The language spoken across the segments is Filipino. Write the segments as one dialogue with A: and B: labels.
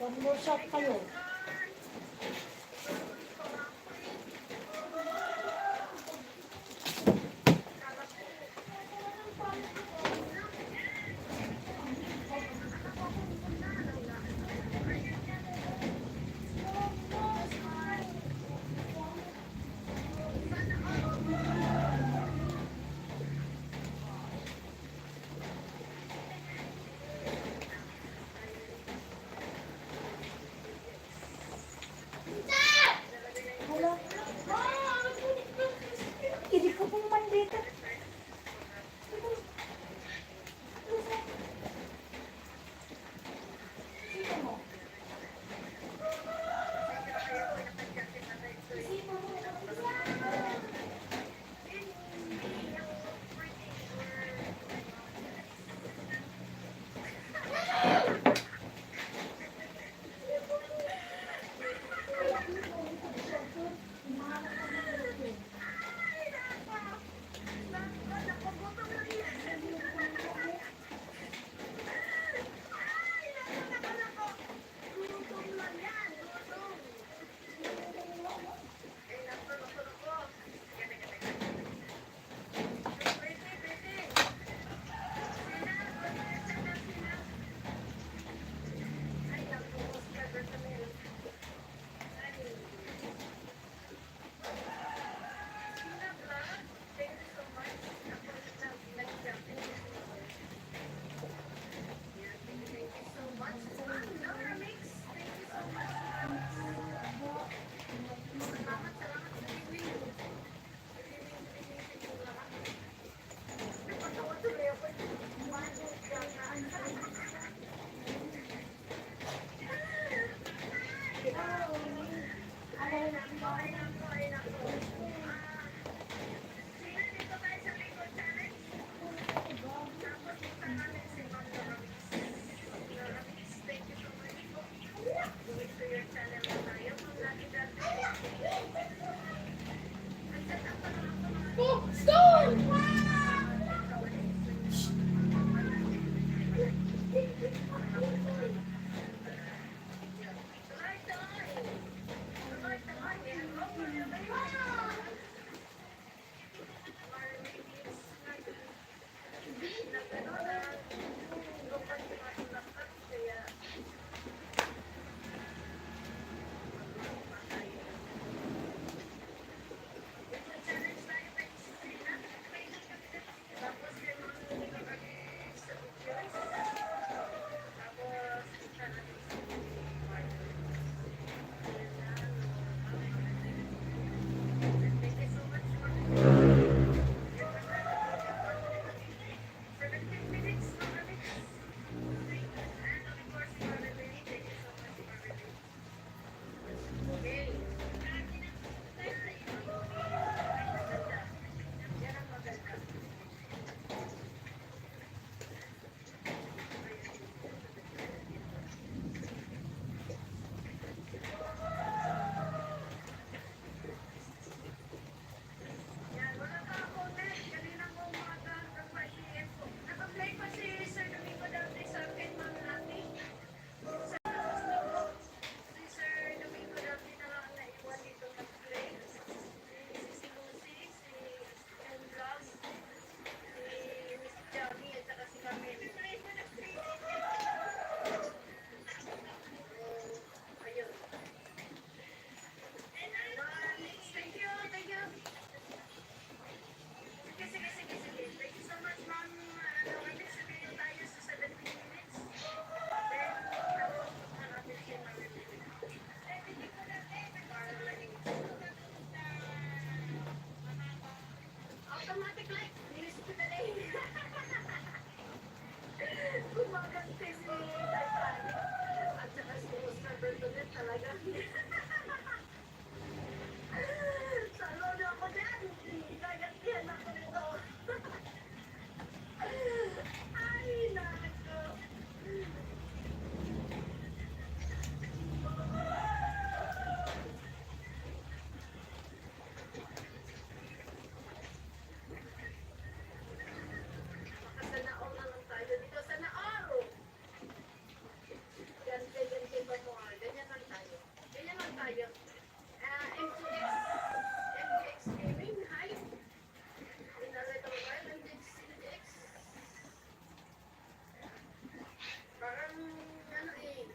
A: One more shot kayo.
B: automatic light. Bilis ko na rin. Gumaganti si Titanic. At saka si Oscar Bertolet talaga. Salo na ako dyan. Gagantihan ako nito. Ay, nako. Makasanaol na lang tayo dito. Sanaol! Ganti ba mo? Ganyan lang tayo. Ganyan lang tayo. MTX Gaming, hi! In a little while, MTX. Parang, ano eh,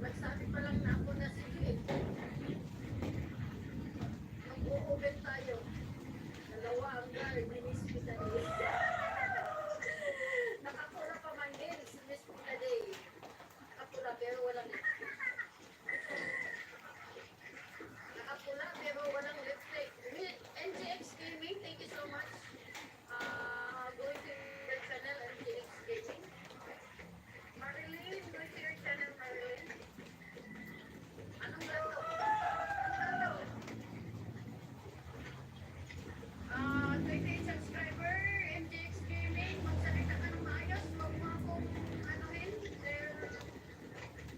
B: magsabi pa lang na ako na sige. Mag-o-open tayo. Dalawa ang guard ni Miss Pita Day. Nakapula pa man din si Miss Pita Day. Nakapula pero walang nakapula pero walang lipstick. NGX Gaming, thank you so much. Going to your channel, NGX Gaming. Marilyn, going to your channel, Marilyn. Anong gato? Anong gato? 28 subscriber, MTX Gaming, magsalita ka ng maayos, huwag mo akong anuhin, dahil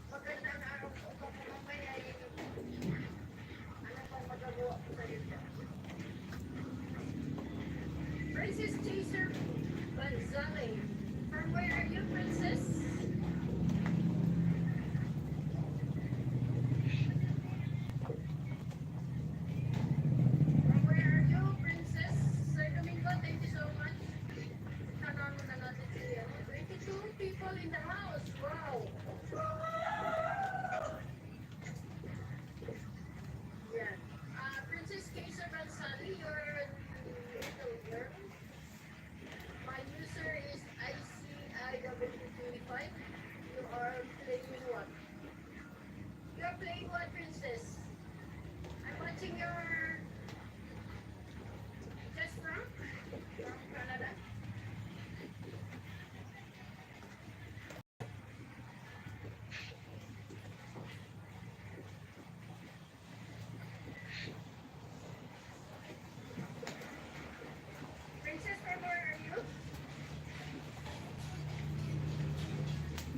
B: magandang araw ko kung mamaya ano pang magagawa ko sa'yo dyan. Princess Chaser Gonzalez, from where are you, Princess? From where are you, Princess? Sir Domingo, thank you so much. Tanong mo na natin si 22 people in the house. Wow! Yan. Princess Kaiser Bansali, you're little girl. My user is ICIW25. You are playing what? You are playing what, Princess? I'm watching your just from Canada. Princess, from where are you?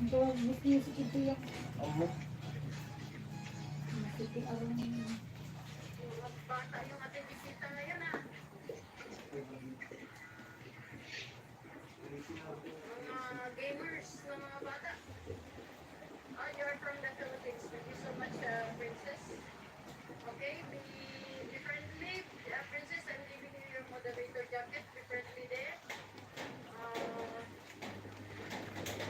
A: Ito, music ito yung
C: Amo.
A: music yung
B: Mga bata yung ating bisita ngayon, ah. Mga gamers na mga bata. Oh, you're from the Philippines. Thank you so much, Princess. Okay, be friendly. Princess, I'm giving you your moderator jacket. Be friendly there.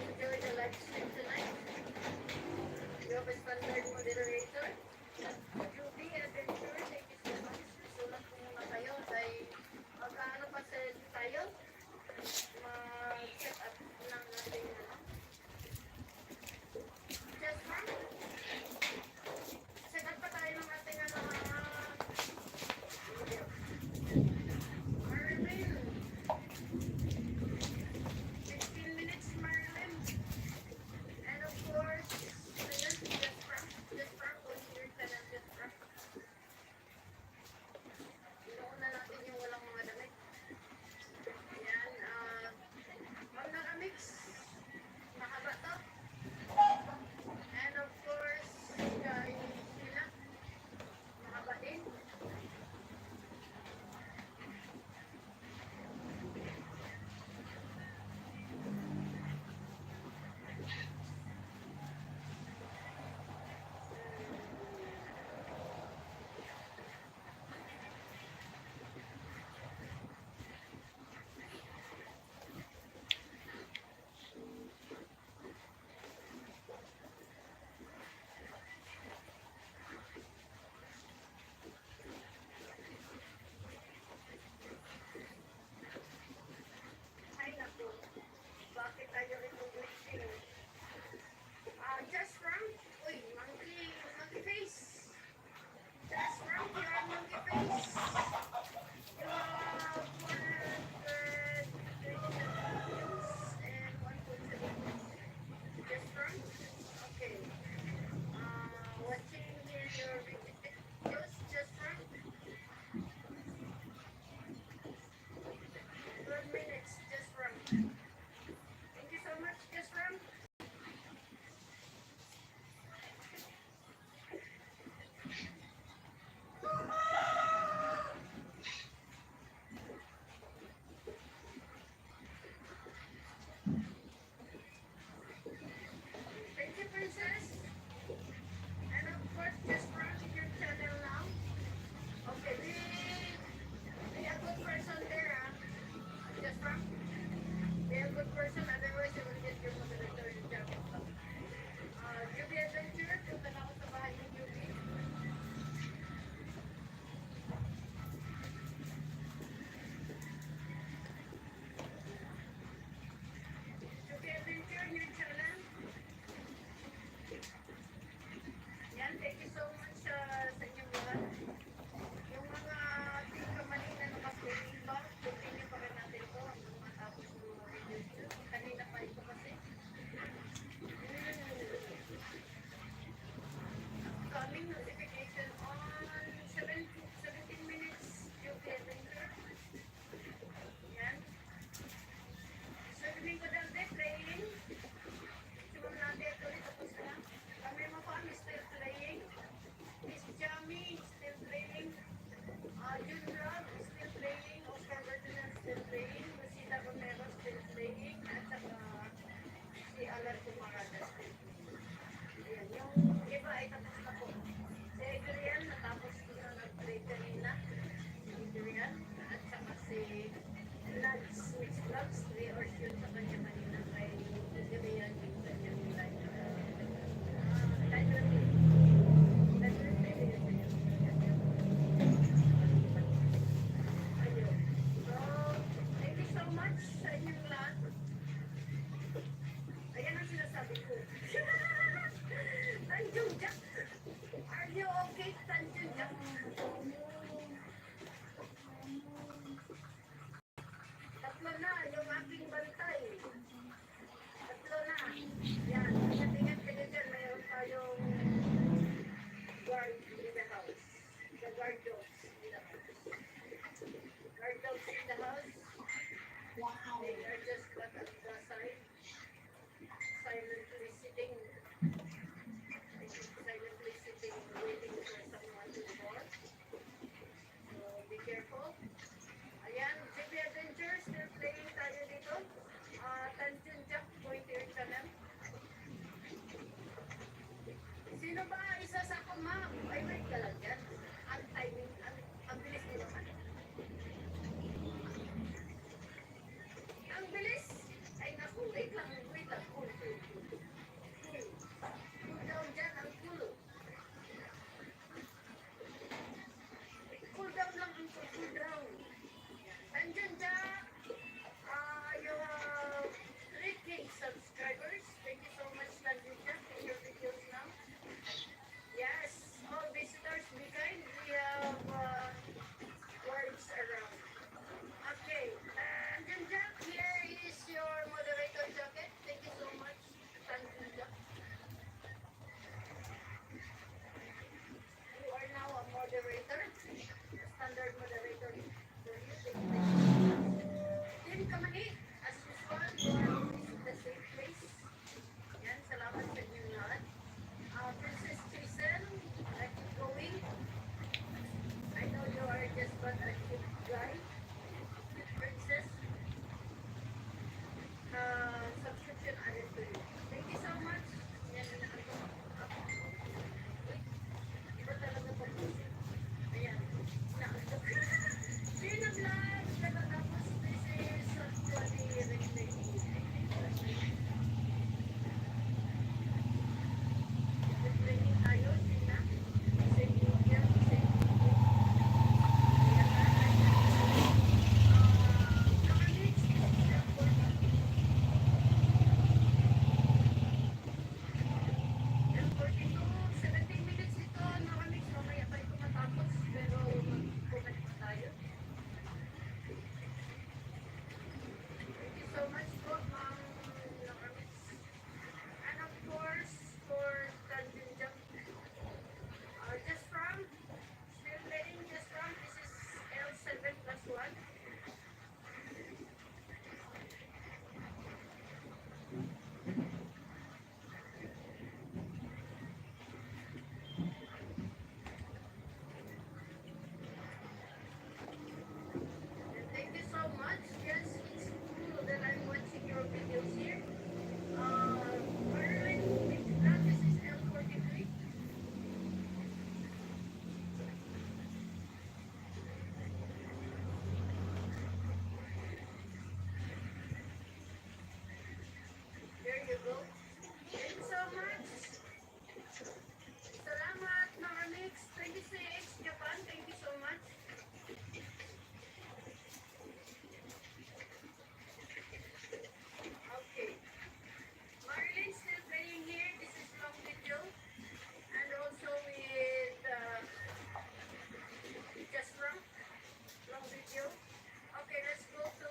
B: Enjoy the live stream tonight. You have a standard moderator. Ruby Adventure, thank you so much. Japan at Guy, Princess, subscription added to you. Thank you so much. Yan na ako. Iba talaga pag-isip. Ayan. Naandok. Yun ang vlog. Tapos this is actually recording. Training tayo, Gina. Same media, same video. Ayan na, ayan. Naka-mix, this is step 14. Step 42, 17 minutes ito, naka-mix. Mamaya pa ito matapos, pero mag-comment pa tayo. Thank you so much po, Ma'am Naka-mix. And of course, for Dungeon Jump, just from, still playing just from, this is L7 plus 1. And thank you so much. Yes, it's cool that I'm watching your videos here. Merlin, this is L43. There you go. Thank you so much. Salamat, mga mix. 26, Japan. Thank you so much. Okay. Marilyn still playing here. This is long video. And also with just from long video. Okay, let's go to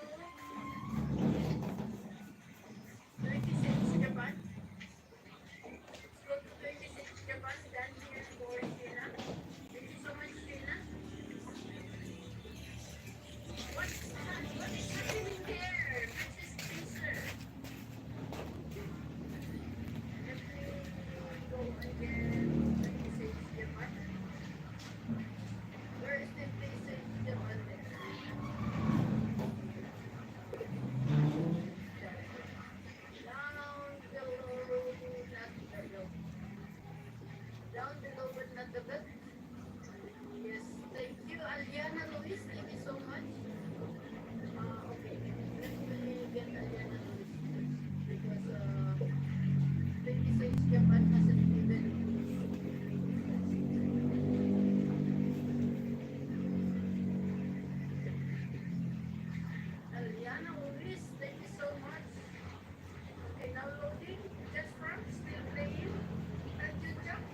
B: 26 Japan. Let's go to 26 Japan. Done here for Sheena. Thank you so much, Sheena. What is happening there? Princess Spencer. Let me go again. 26 Japan. Where is the 26 Japan there? Down below, but not above. Yes, thank you, Aliana Luis. Thank you so much. Okay, let me get Aliana Luis because 26 Japan hasn't given. Aliana Luis, thank you so much. Okay, now loading. Just from still playing. Dungeon Jump.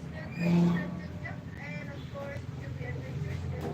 B: Still playing Dungeon Jump. And of course, Juby Adventures.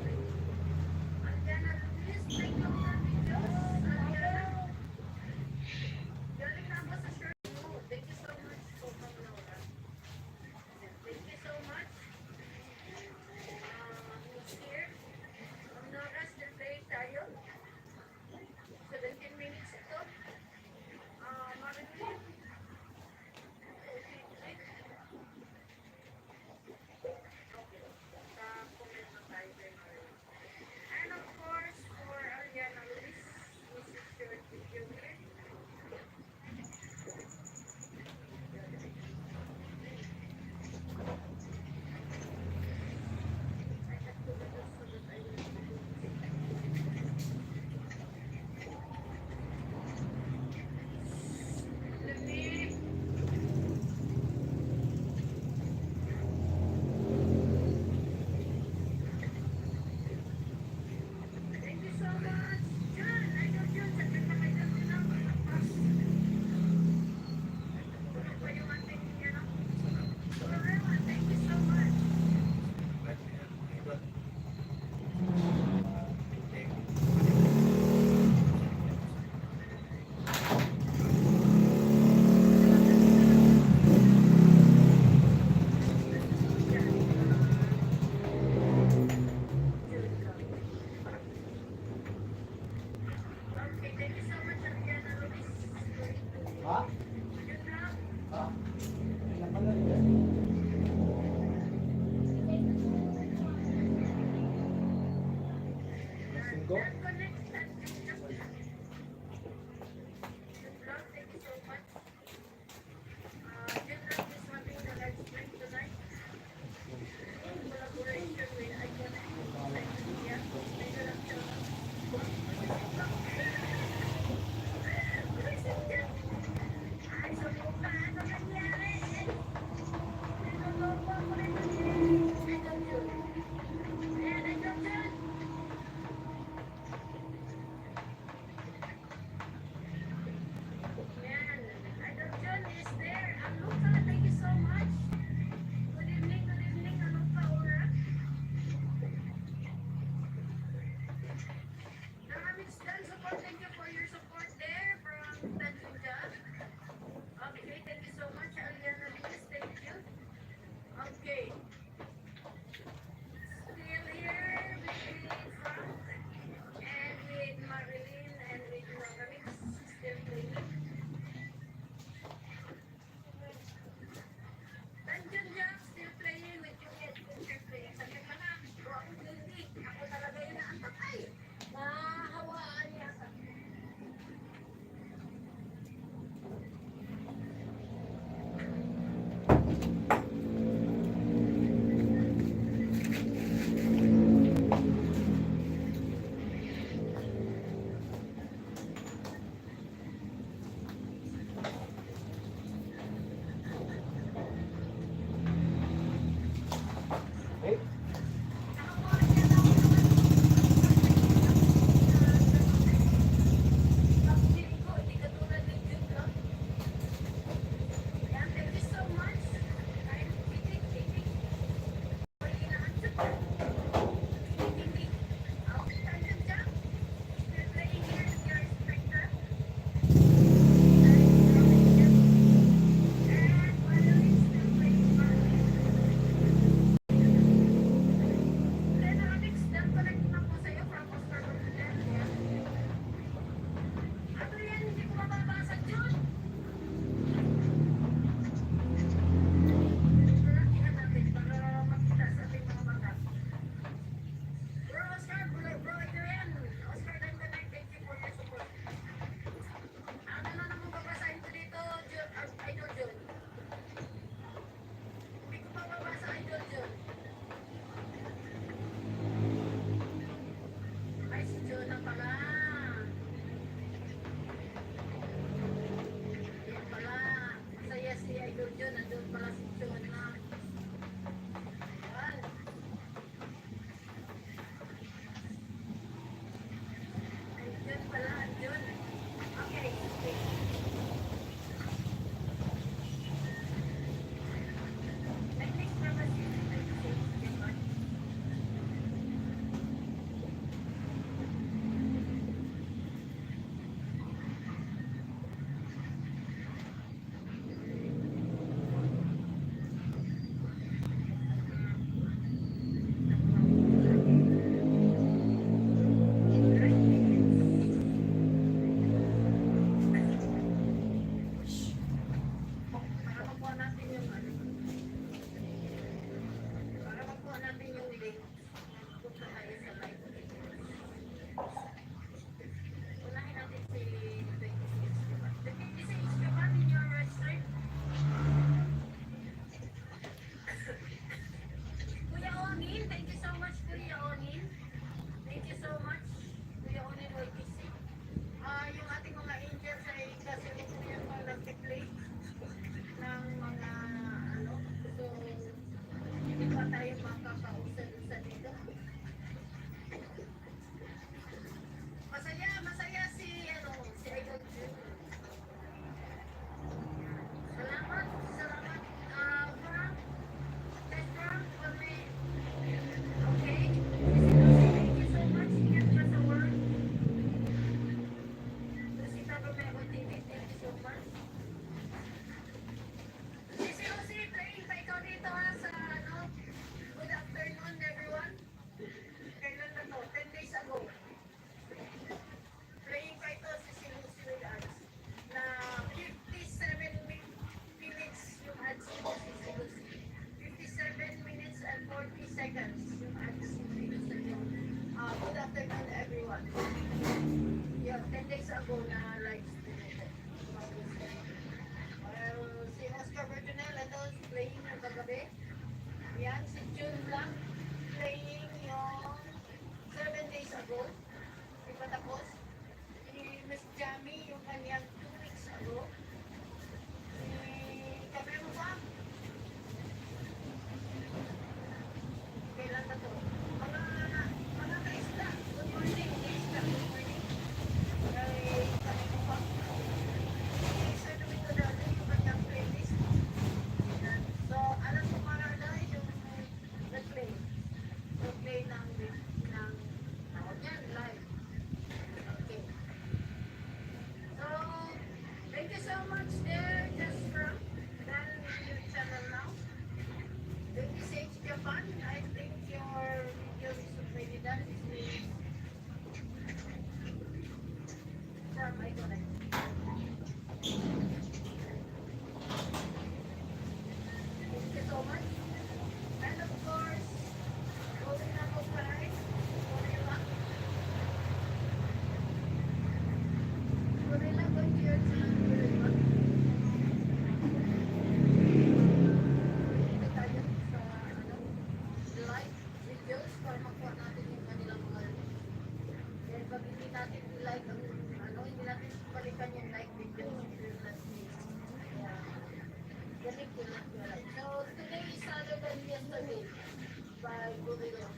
C: ko?
B: Thank you so much. General is having the live stream tonight in collaboration with Iconic Media. Medyo lang siya. Ay, sabi ko pa, ano nangyari? Niloloko ako rin. I don't know. Ayan, I don't know. Yeah, 10 days ago na live stream ito. Well, si Oscar Bertonel, ito, playing yung kagabi. Yan, si June Black, playing yung 7 days ago. Di pa tapos. Si Miss Jamie, yung kanyang 2 weeks ago. Si Kabe mo ba? Kailan na to? Mga kaisla. Good morning, kaisla. Good morning. Kay Kabe mo ba? Isa namin ko dati yung kanyang playlist. Yan. So, alam mo para na yung nag-play. Nag-play ng tawag yan, live. Okay. So, thank you so much there, just from Dan your channel now. 26 Japan, I think your video is already done. This is from Iconic. Thank you so much. And of course, going up of time, Gorilla. Gorilla, go to your channel, Gorilla. Dito tayo sa live videos para makuha natin yung kanilang mga dahil pag hindi natin like ang hindi natin balikan yung like videos galing ko lang like. So today is other than yesterday by Google.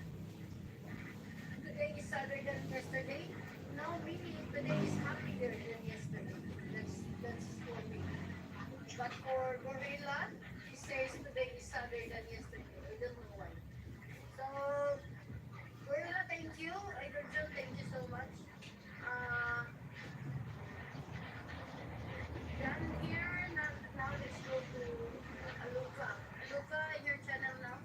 B: Today is other than yesterday. No, meaning today is happier than yesterday. That's for me. But for Gorilla, he says today is other than yesterday. I don't know why. So, Gorilla, thank you. Idol John, thank you so much. Done here. Now let's go to Aluka. Aluka, your channel now.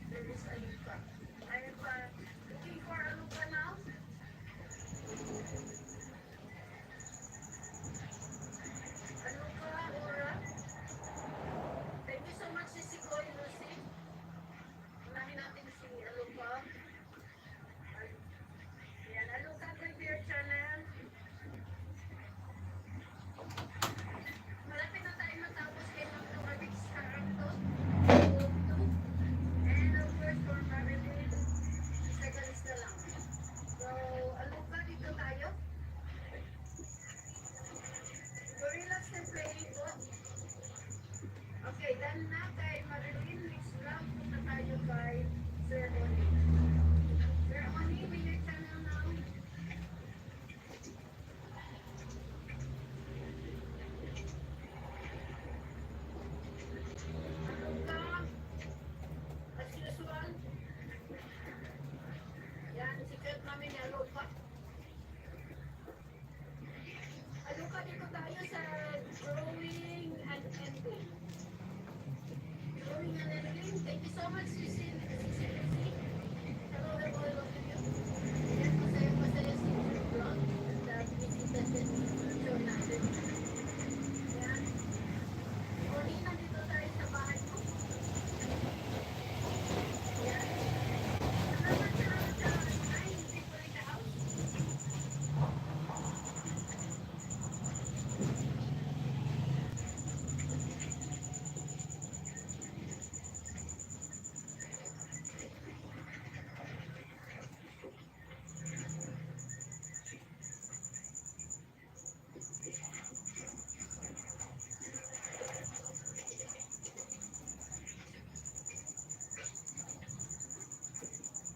B: There is Aluka. I'm looking for Aluka now. Aluka, Ora. Thank you so much, Sisi Koy, Lucy. Unahin natin si Aluka. Yan, Aluka, go to your channel. Malapit na tayo matapos kay Ma'am Lumarix Caranto. And of course, for Marilyn, seconds na lang. So, Aluka, dito tayo. Gorilla still playing both. Okay, done na kay Marilyn. Next round, punta tayo kay Sir Oni. Sir Oni, may your channel now. Aluka, as usual. Yan, secret namin ni Aluka. Aluka, dito tayo sa drawing and ending. Drawing and ending. Thank you so much, Sisi. Hello, all of you. Yan, masaya-masaya si vlog. And visited show natin. Yan. Oni, nandito tayo sa bahay ko. Yan. Salamat sa ay, hindi ko rin sa house.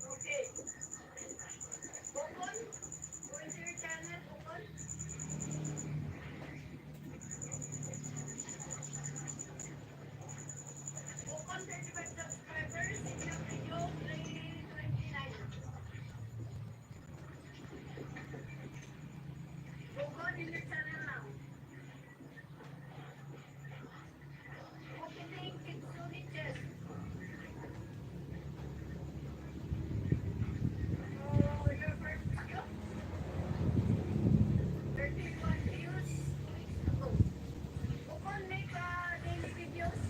B: Okay. Bukon, go into your channel, Bukon. Bukon, 35 subscribers. In the video, 29. Bukon, in your channel now. Opening Kitsune Chess. So, your first video? 31 views 2 weeks ago. Bukon, make daily videos.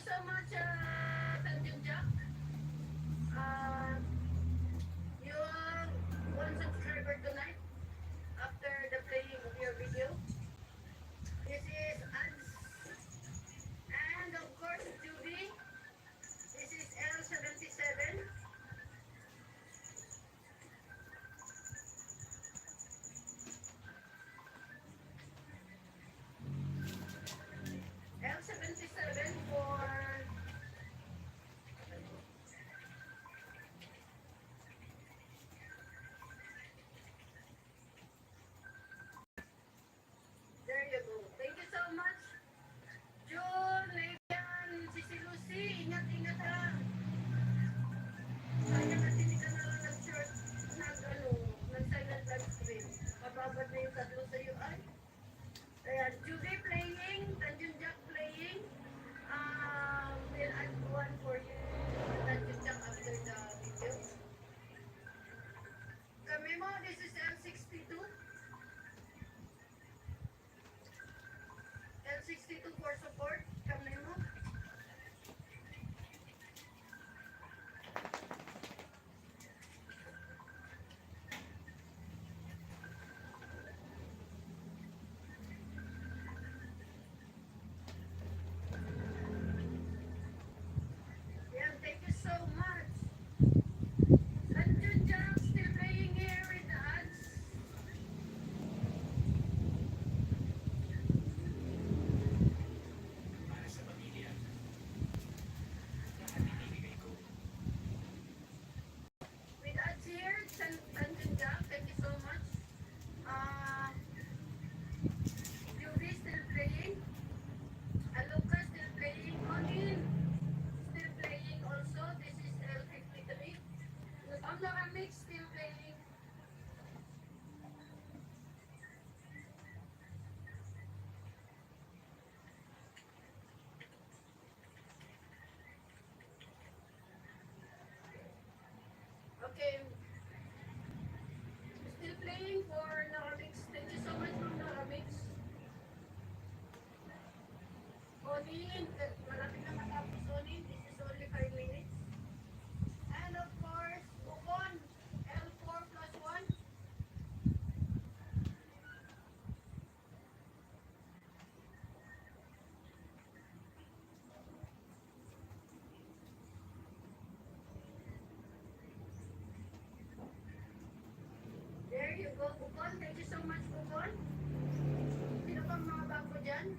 B: so much, Tanjung Jack. You are one subscriber tonight after the playing of your video. This is Ads. And of course, Judy. This is L77. L77 for there you go. Thank you so much. June, Levian, Sisi Lucy, ingat-ingat lang. Sayang kasi hindi ka na lang nag-short, nag-silent live stream. Mababad na yung tatlo sa iyo ay. Ayan, Judy playing, Tanjung Jack playing. We'll add one for you, Tanjung Jack after the video. Kami mo, this is L62. L62 for support. Kami mo. Yeah, thank you so much. Tanjung Jack still playing here with the ads. With ads here, Tanjung Jack, thank you so much. Judy still playing. Lucas still playing. Onin still playing also. This is L53. Ang Laramix still playing. Okay. Still playing for Laramix. Thank you so much for Laramix. Onin, malapit na matapos Onin. This is only 5 minutes. And of course, Bukon, L4 plus 1. There you go, Bukon. Thank you so much, Bukon. Sino pang mga bago dyan?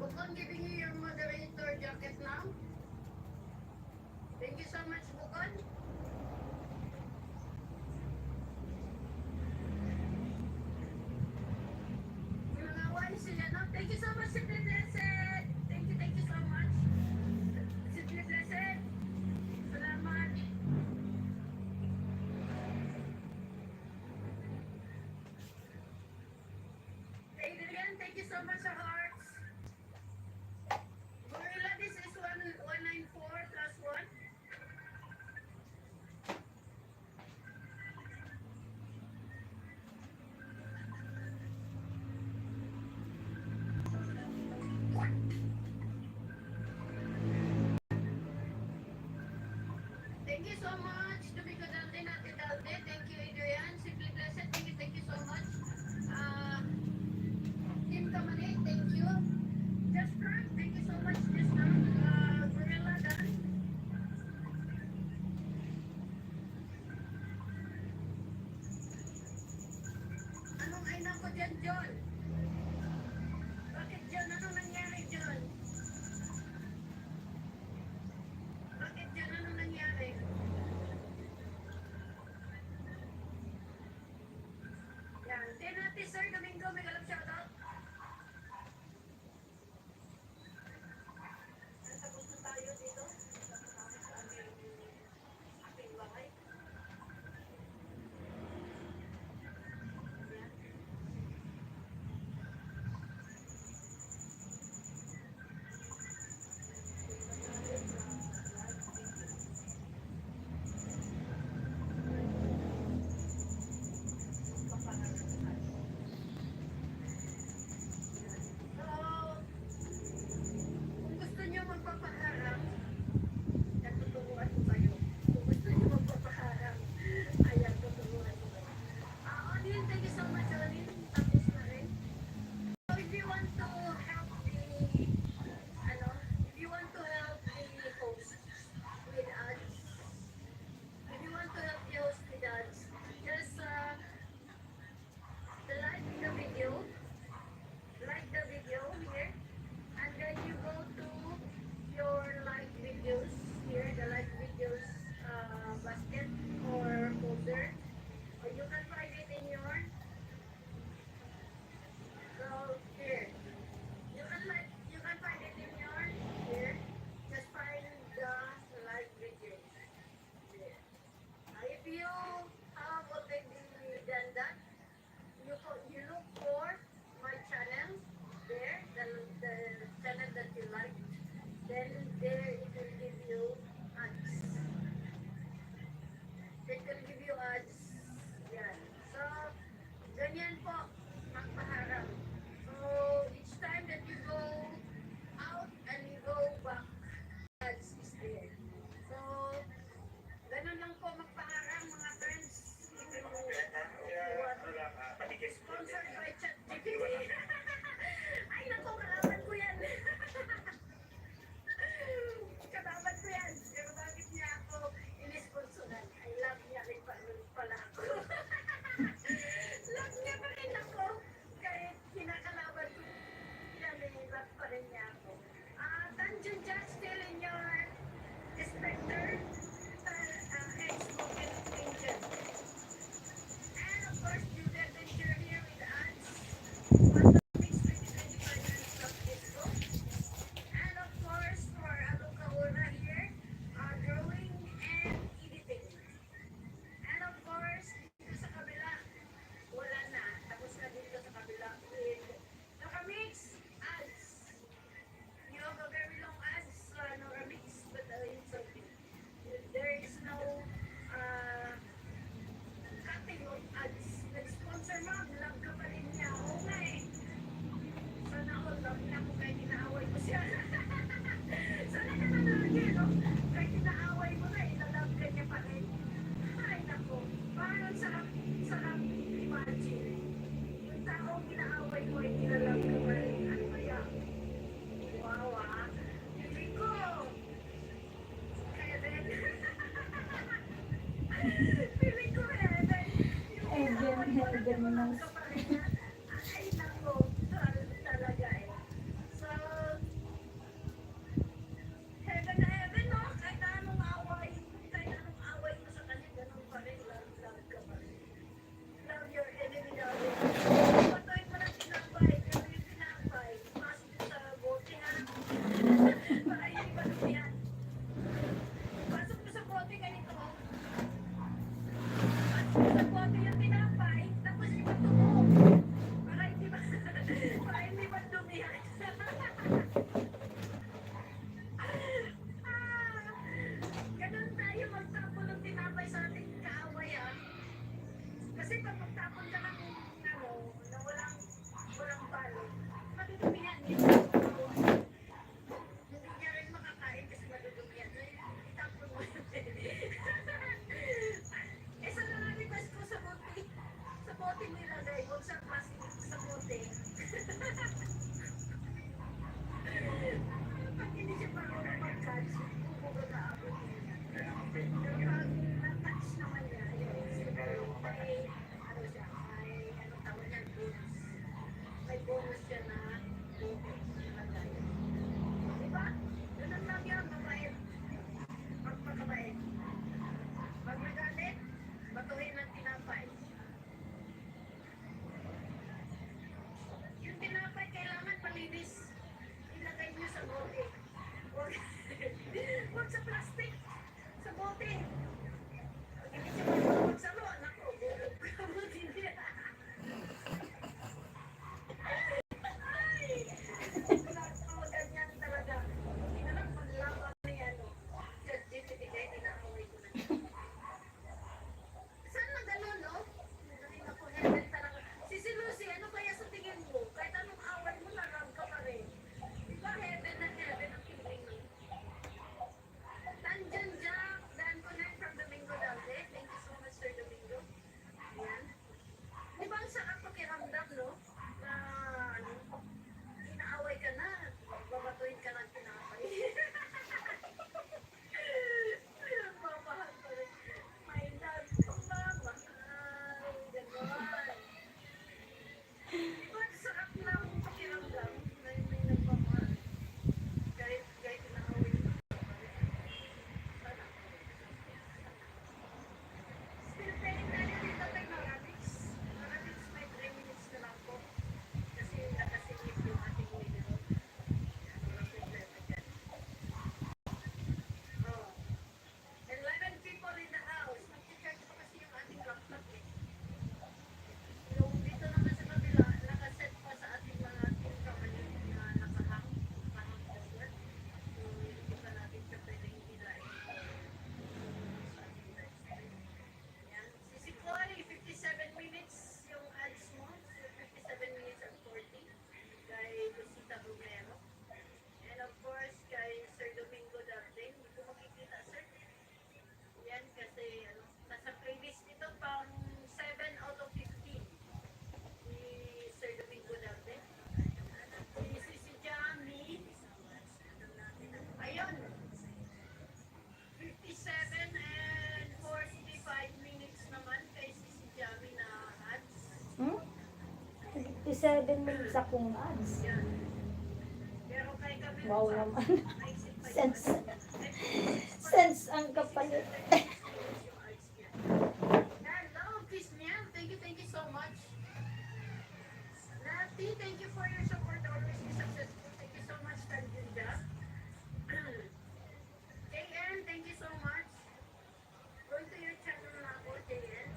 B: Bukon, giving you your moderator jacket now. Thank you so much, Bukon. Yung mga one sila, no? Thank you so much, Simply Blessed. Thank you so much. Simply Blessed. Salamat. Adrian, thank you so much sa hearts. Gorilla, this is 194 plus 1. Thank you so much, Domingo Dalde, Nati Dalde. Thank you, Adrian. Simply Blessed, thank you so much. Tim Kamani, thank you. Just Frank, thank you so much. Just Gorilla Dan. Anong ay nako dyan, John? Bakit John? Anong nangyari, John? Bakit John? Anong nangyari? Yan. Tinati, Sir Domingo, may galap shoutout. Tapos na tayo dito. Tapos sa aking bahay. Yan. Feeling ko heaven. Yung
A: Heaven, heaven
B: wala
A: mas.
B: ka pa rin na, ay nako, talaga eh. So, heaven na heaven, no? Kahit anong away mo sa kanya, ganun pa rin, love ka pa rin. Love your enemy, love your enemy. Patuloy mo ng tinapay, pero yung tinapay, pasok mo sa bote ha. Para hindi malumihan. Pasok mo sa bote ganito. Pasok mo sa bote yung tinapay, tapos ibato mo. Para hindi ba, para hindi malumihan. Ganun tayo magtapon ng tinapay sa ating kaaway ah. Kasi pag magtapon ka ng na walang balot, madudumihan yun. Hindi niya rin makakain kasi madudumihan. So, itapon mo yun. Eh, sa nalalipas ko sa bote nilagay, huwag sa plastic, sa bote. Pag hindi siya marunong mag-catch, bubugo na ako. Pero pag na-catch naman niya, may, ano siya, may, ano tawag niya, bonus. May bonus siya na bote. Nalagay. Diba? Ganun lang yan, mabait. Magpakabait. Pag nagalit, batuhin ng tinapay. Yung tinapay kailangan malinis. Ilagay niyo sa bote. Huwag, huwag sa plastic. Sa bote. Pag hindi siya marunong magsalo, naku, bulog ka mo din yan. Ay! Wala ka ganyan talaga. Hindi na lang maglaban ni ano. ChatGPT kaya inaaway ko na. Saan na gano'n, no? Ay, naku, heaven talaga. Si Lucy, ano kaya sa tingin mo? Kahit anong away mo, na-love ka pa rin. Diba heaven na heaven ang feeling mo? Tanjan Jack, Dan Connect from Domingo Dante. Thank you so much, Sir Domingo. Ayan. Diba ang sarap pakiramdam, no? Na, ano, inaaway ka na, babatuin ka ng tinapay. Nagmamahal pa rin. My love, pagmamahal. Ganon. Diba ang sarap ng pakiramdam na may nagmamahal? Kahit inaaway mo. Sana. Still paying tayo dito kay Maramix. Maramix, may 3 minutes na lang po. Kasi nakasingit yung ating video. Ano lang problema dyan. Oh. 11 people in the house. Nag-charge pa kasi yung ating laptop eh. Yung dito naman sa kabila, nakaset pa sa ating mga team company na nakahang. Nakahang forward. So, hindi pa natin siya pwedeng hilain. Sa ating live stream. Yan. Si Chloe, 57 minutes yung ads mo. So, 57 minutes and 40. Kay Lucita Romero. And of course, kay Sir Domingo Darding. Hindi ko makikita, sir. Yan, kasi ano, nasa playlist nito pang 7 out of 15. Si Sir Domingo Darding. Si Jamie. Ayun. 57 and 45 minutes naman kay si Jamie na ads.
A: 57 minutes akong ads.
B: Yan. Pero kay Camille,
A: Wow naman.
B: naisip pa yun.
A: Sense. Sense ang kapalit.
B: Hello, Kiss Miel. Thank you so much. Nati, thank you for your support. Always be successful. Thank you so much, Tanjunda. JN, thank you so much. Going to your channel na ako, JN.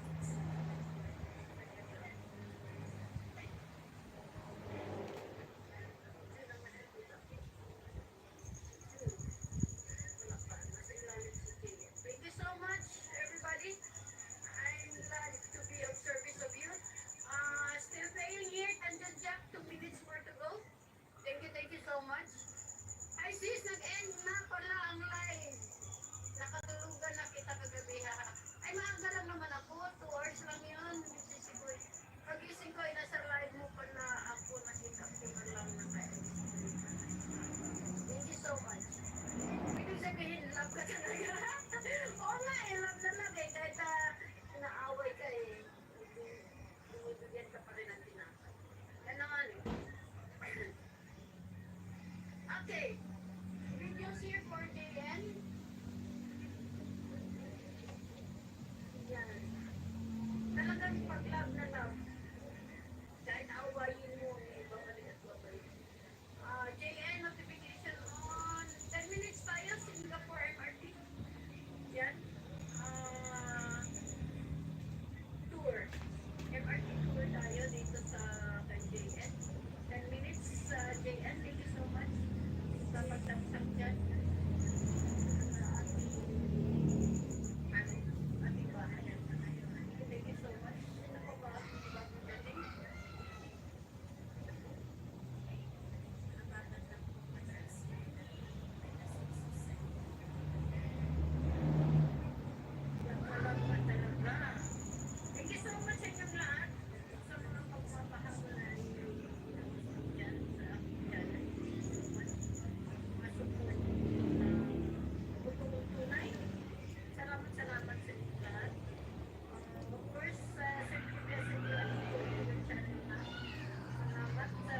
B: Thank you so much. Okay. Videos here for JN. Yan. Talagang pag-love na love. Kahit awayin mo ang ibang maliit babay. JN notification on. 10 minutes tayo, Singapore MRT. Yan. Tour. MRT tour tayo dito sa kay JN. 10 minutes sa JN. Thank you so much sa pagtagsak dyan. Sa ating bahayan. Thank you so much. Ako ba? Bagong dating. Nagpalagman talaga. Thank you so much sa inyong lahat sa mga pagpapahamulan dyan sa aking channel. Mga support na tunay. Salamat sa inyong lahat. Of course, Sir Blessed yun yung channel na. Salamat sa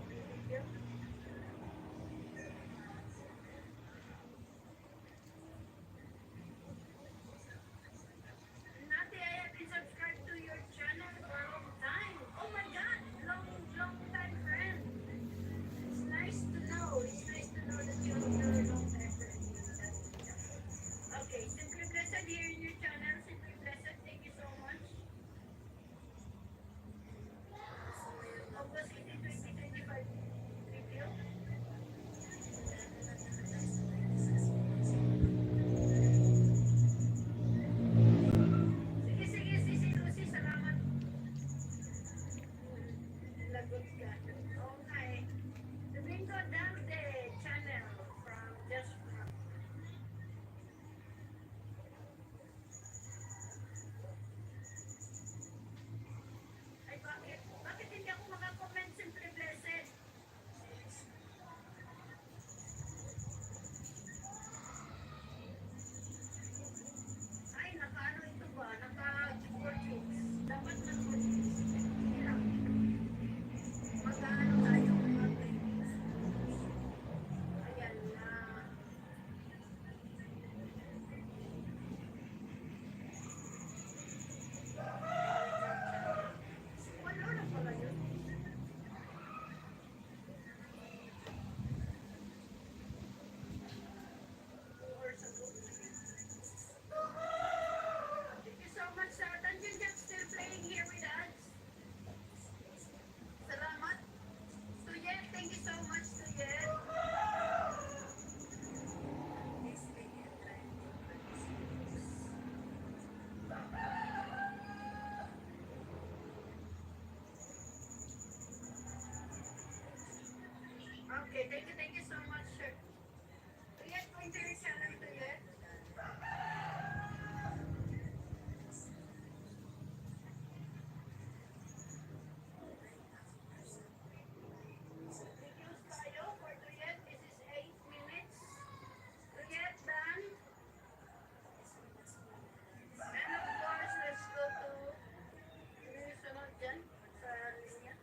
B: video. Nati, I have been subscribed to your channel for a long time. Oh my God, long time friend. It's nice to know. It's nice to know that you're a long time friend. Okay, Simply Blessed here in your channel. Simply Blessed, thank you so much. August 18, 2025 video. Sige, Sisi Lucy, salamat. Lagot ka. Oo nga eh. Domingo Dante channel from Just From. Ay, bakit? Bakit hindi ako makakomment, Simply Blessed? Ay, naka-ano ito ba? Naka-4 Dapat nag-4 Sige lang. Mag-ano tayo? Ayan na. Wala na pala yun. Hours ago. Thank you so much, Dungeon Jet still playing here with us. Salamat. Tuyet, thank you so much, Tuyet. Okay, thank you so much, sir. Tuyet, going to your channel, Tuyet. Videos tayo for Tuyet. This is 8 minutes. Tuyet, done. And of course, let's go to yung sunod dyan sa linya.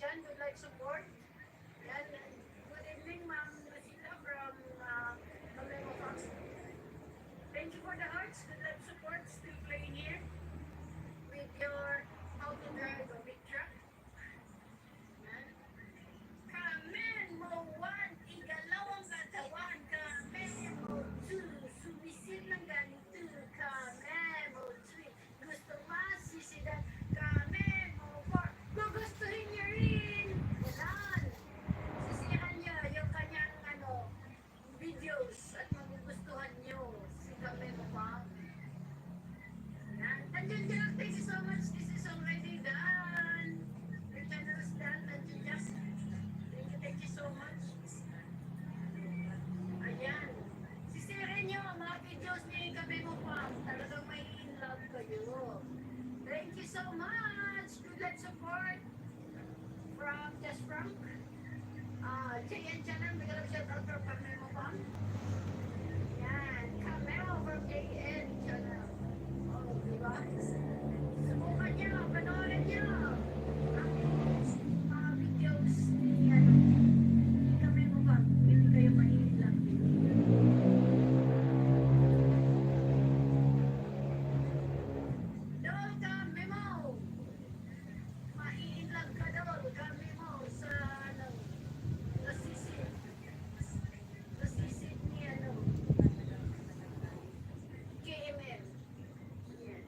B: dyan would like support. Yan. Good evening, Ma'am Lucila from Camemo Fox. Thank you for the hearts. Good luck support. Still playing here with your how to drive a big truck. Yan. Kamemo 1, igalawang katawan. Kamemo 2, sumisid ng ganito. Kamemo 3, gusto masisidan. Kamemo 4, gugustuhin niyo rin. Yan. Sisihan niyo yung kanyang videos at magugustuhan niyo si Kamemo pa. Yan. Nandiyan dyan. Thank you so much. This is already done. Your channel is done. Nandiyan dyan. Thank you so much. Ayan. Sisirin niyo ang mga videos ni Kamemo pa. Talagang may in love kayo. Thank you so much. Good luck support from Just Frank. JN channel. May galap shout out from Kamemo pa. Yan. Kamemo from JN channel. Oh, diba? Subukan niyo. Panoorin niyo. Ang mga videos ni Kamemo pa. Hindi kayo mahihilang. Doon Kamemo. Mahihilang ka doon Kamemo sa nasisid. Nasisid ni KMM. Yan.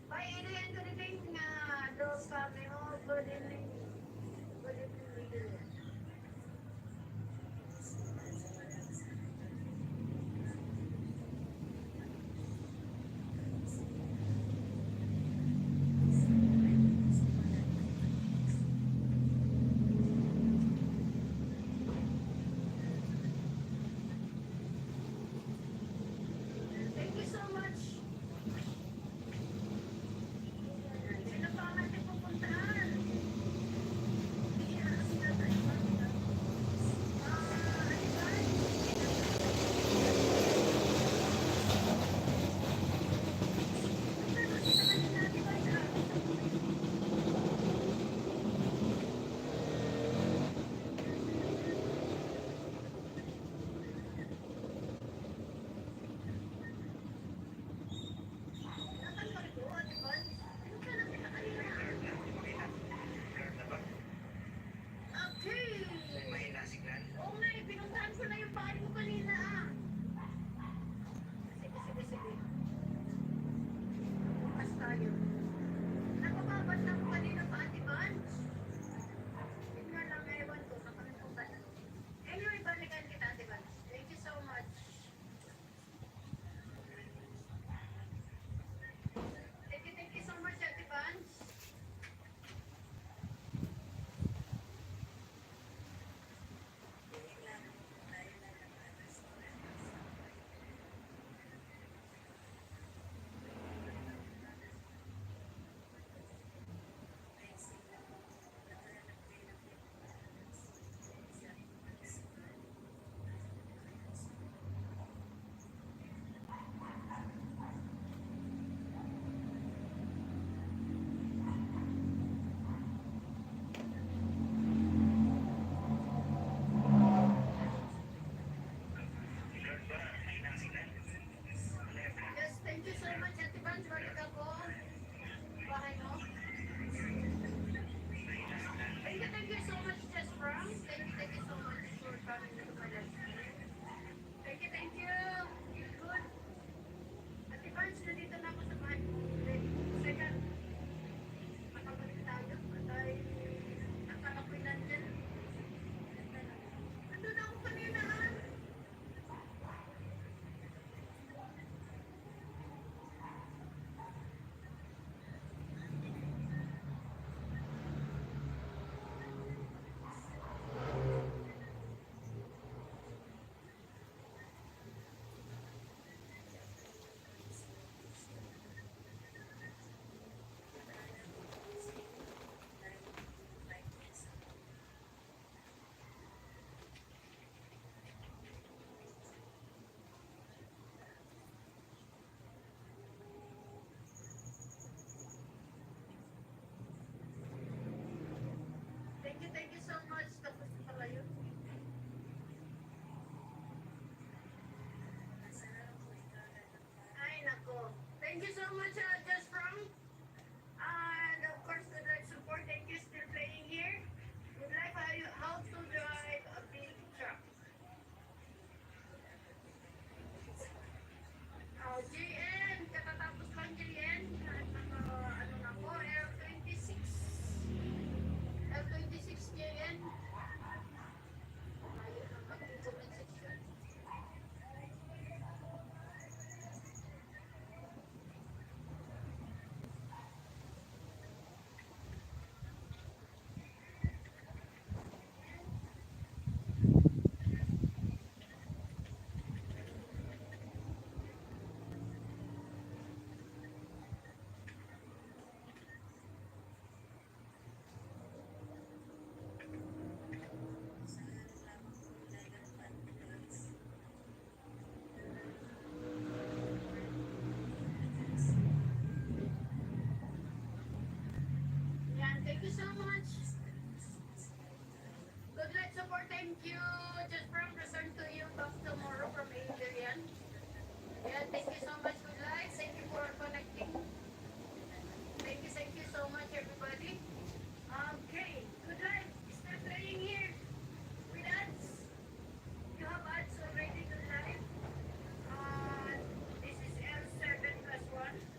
B: Bye, Adrian. Good evening. Doon Kamemo. Good evening. Good evening, Adrian. Thank you so much. Sino pa ang ating pupuntahan? Hindi na sila tayo. Thank you. Just from return to you. Talk tomorrow from Adrian. Yeah, thank you so much. Good luck. Thank you for connecting. Thank you so much, everybody. Okay, good luck. Start playing here with ads. You have ads already. Good luck. This is L7 plus 1.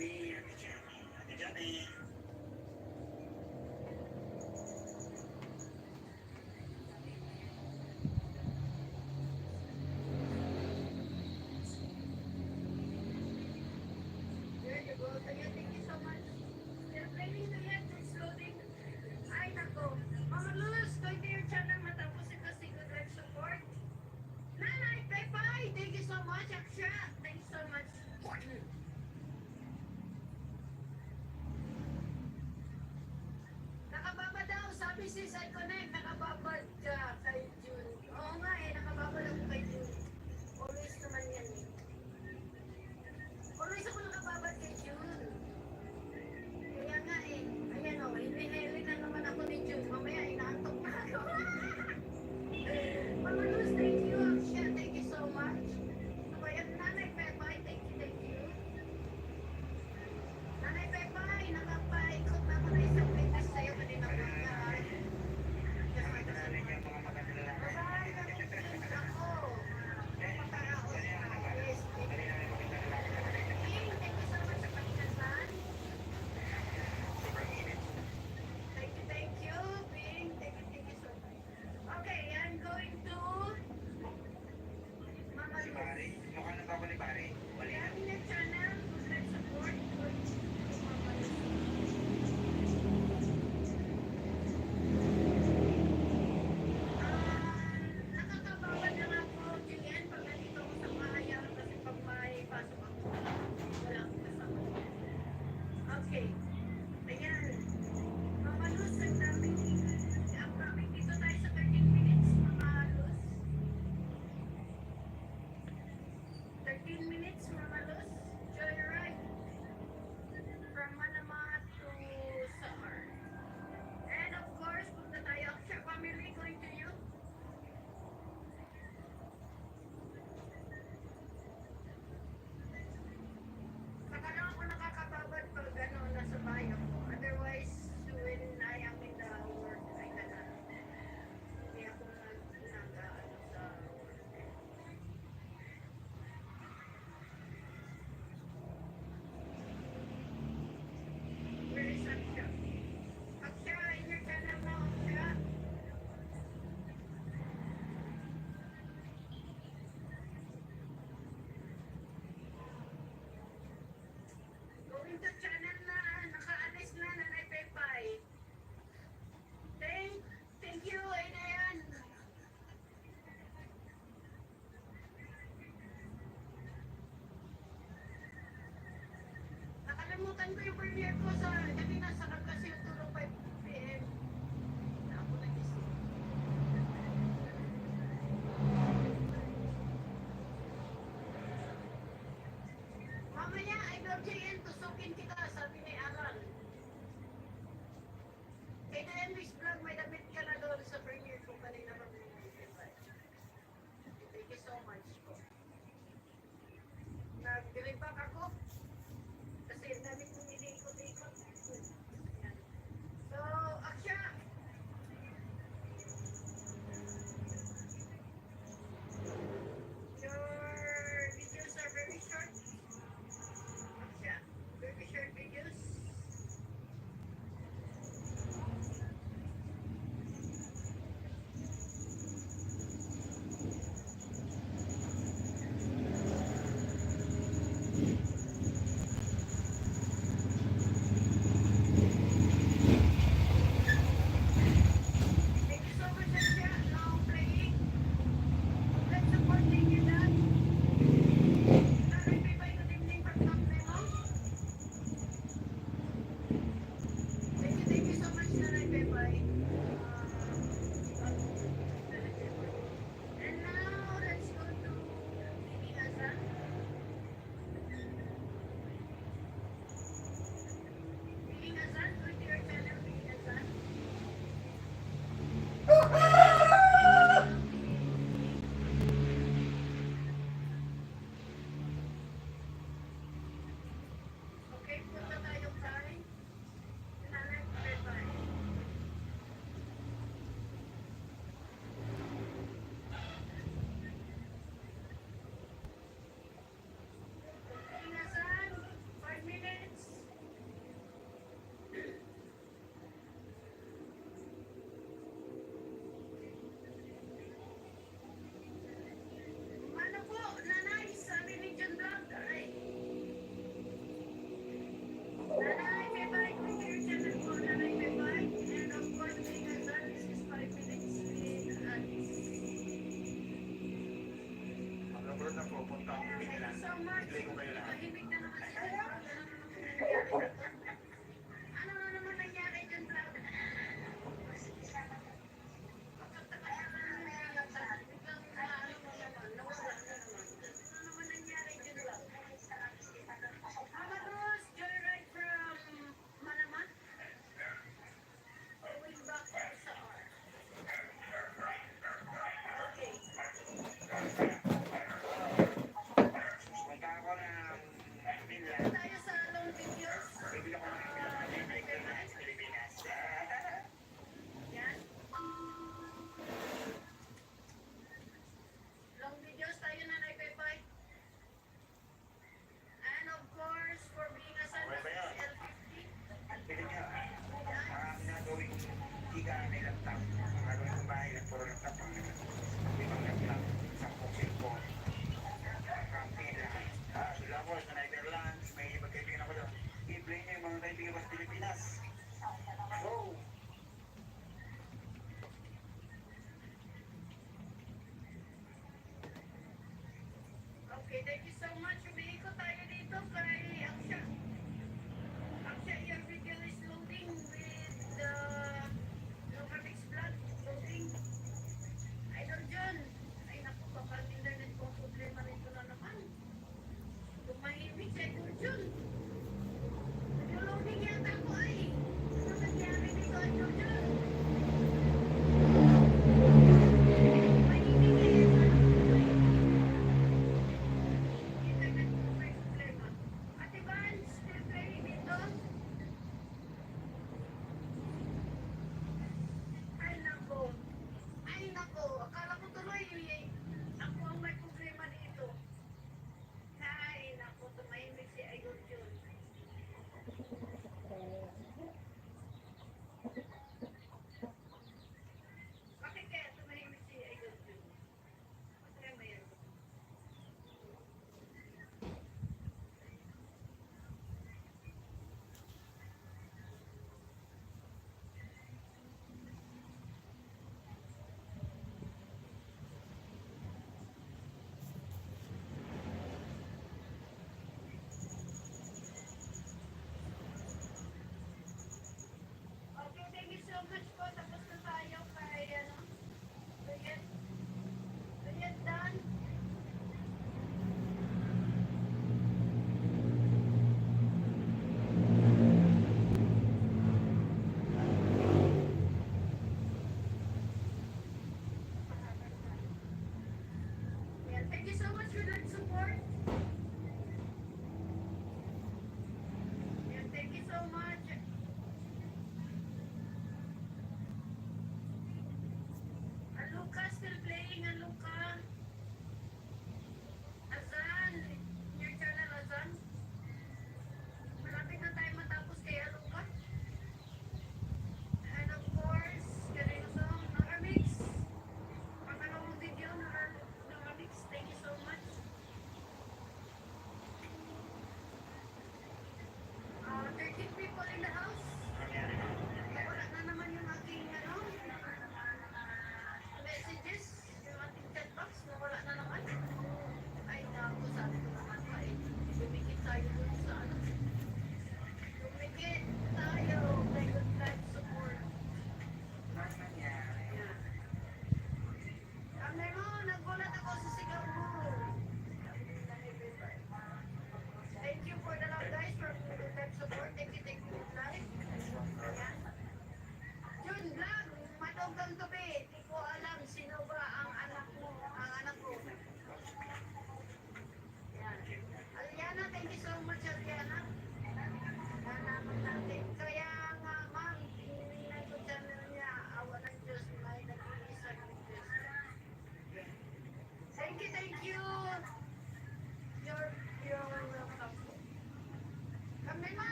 C: ni Ate Jenny. Ate Jenny.
B: There you go. Thank you so much. They're playing the yet. It's loading. Ay, nako. Mama Luz, go to your channel matapos ito si Good Life Support. Nanay, Pepay, thank you so much. Aksha, thank you so much. Nakababa daw, sabi si Sai Connect, nakababad ka kay June. Oo nga eh, nakababad ako kay June. Always naman yan eh. Always ako nakababad kay June. Kaya nga eh, ayan o, hinihili na naman ako ni June. Mamaya inaantok na ako. Mama Luz, thank you. Aksha, thank you so much. Kabayan Nanay Pepay, thank you. Nanay Pepay, nakapaikot na ako na isang fitness sa'yo kanina po ka.
C: Nakita namin yung mga magandang lalaki.
B: Bye-bye, nag-thanks ako. Napakaraos na. Yes, thank
C: Dali namin magandang lalaki na nakita.
B: you so much sa pagkasan.
C: Sobrang init.
B: Thank you, Bing. Thank you so much. Okay, I'm going to Mama
C: Si
B: Luz.
C: Pare. Mukha na ba ako ni Pare? Wali na.
B: Kami na channel, Good Life Support. Going to Mama Luz. Nakakabawal lang ako, Julian, pag nandito ako sa bahay, kasi pag may pasok ako, wala akong kasama. Okay. Ayan. Mama Luz, ang daming dito tayo sa 13 minutes, Mama Luz. 13 minutes, Mama Luz. Joyride. From Manama to Samar. And of course, punta tayo. Aksha family, going to you. Saka lang ako nakakababad pag nasa bahay ako. Otherwise, when I am in the work, I cannot. Hindi ako nag-ano sa work. Where is Aksha? Aksha, in your channel now, Aksha. Going to channel na, naka-alis na, Nanay Pepay. Thank you, Ayan. Nakalimutan ko yung premiere ko sa, kanina sa kasi yung tulong 5 p.m. Na ako nagising. Mamaya, Idol JN, tusukin kita, sabi ni Alan. Kay na English vlog, may damit ka na doon sa premiere ko kanina mag Thank you so much po. Nag-reback ako. Kasi ang dami kong iniikot-ikot. Yan. So, Aksha. Your videos are very short. Aksha, very short videos.
C: pupunta akong
B: Thank you
C: Finland.
B: so much.
C: Play ko kayo lahat.
B: Tahimik na naman si Jen Vlog. Ano na naman nangyari Jen Vlog? Magkatakas na naman yung biglang ano mo naman, nawala na naman. Ano na naman nangyari Jen Vlog? Mama Rose, joyride from Manama. Going back to Saar. Okay.
C: Punta ako ng Finland.
B: Tayo sa long videos.
C: Bibili ako ng Pilipinas. Pilipinas.
B: Yan. Long videos tayo na Pepay. And of course, for being a son of L50.
C: Pili niya. Marami na gawing higa na laptop. Mga gawin kong bahay na puro laptop. Limang laptop. 10 cellphone. From Finland. Sila ko sa Netherlands. May magkaibigan ako doon. I-play niyo yung mga kaibigan ko sa Pilipinas. Go!
B: Okay, thank you so much. Umiikot tayo dito kay Aksha. Aksha, your video is loading with the Lumamix Vlog. Loading. Idol John. Ay naku, kapag internet ko, problema nito na naman. Tumahimik si Idol John. Nag-loading yata ko ay. Ano nangyari dito, Idol John? Tumahimik eh. Internet ko may problema. Ate Vance,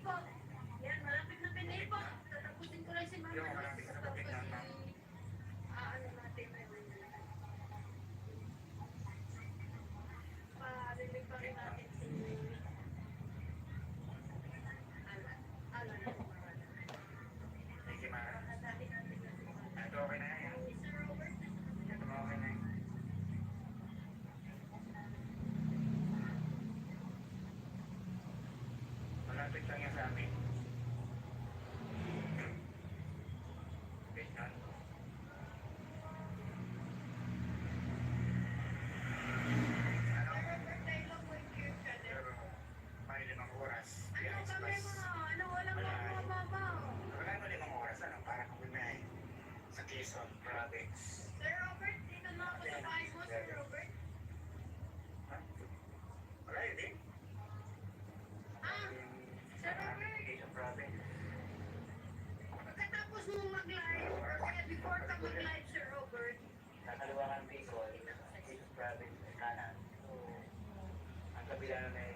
B: po. Yan, malapit na pinay po. Tatapusin ko lang si Mama.
C: Yung malapit na
B: Tapos
C: pinay, ma'am.
B: ano natin, pa-relieve pa rin natin si Alan.
C: Thank you, ma'am.
B: Dati natin na si Mama.
C: Ito okay na yan.
B: Sir Robert,
C: Ito okay na yan. Malapit lang yan sa amin. Wait lang.
B: birthday lang po yung cute ka din.
C: Pero may 5 oras. Kaya
B: Ano kami
C: express.
B: mo? Ano walang mababa?
C: Wala mo 5 oras ano, para kung bumiyahe sa Quezon Province.
B: Sir Robert, dito na ako sa bahay mo, Sir Robert.
C: Ha? Wala yun din.
B: Ah, Sir Robert,
C: Quezon Province.
B: pagkatapos mong mag-live, or kaya before ka mag-live, Sir Robert,
C: Nakaliwangan Bicol, Quezon Province, kanan. So, ang kabila na may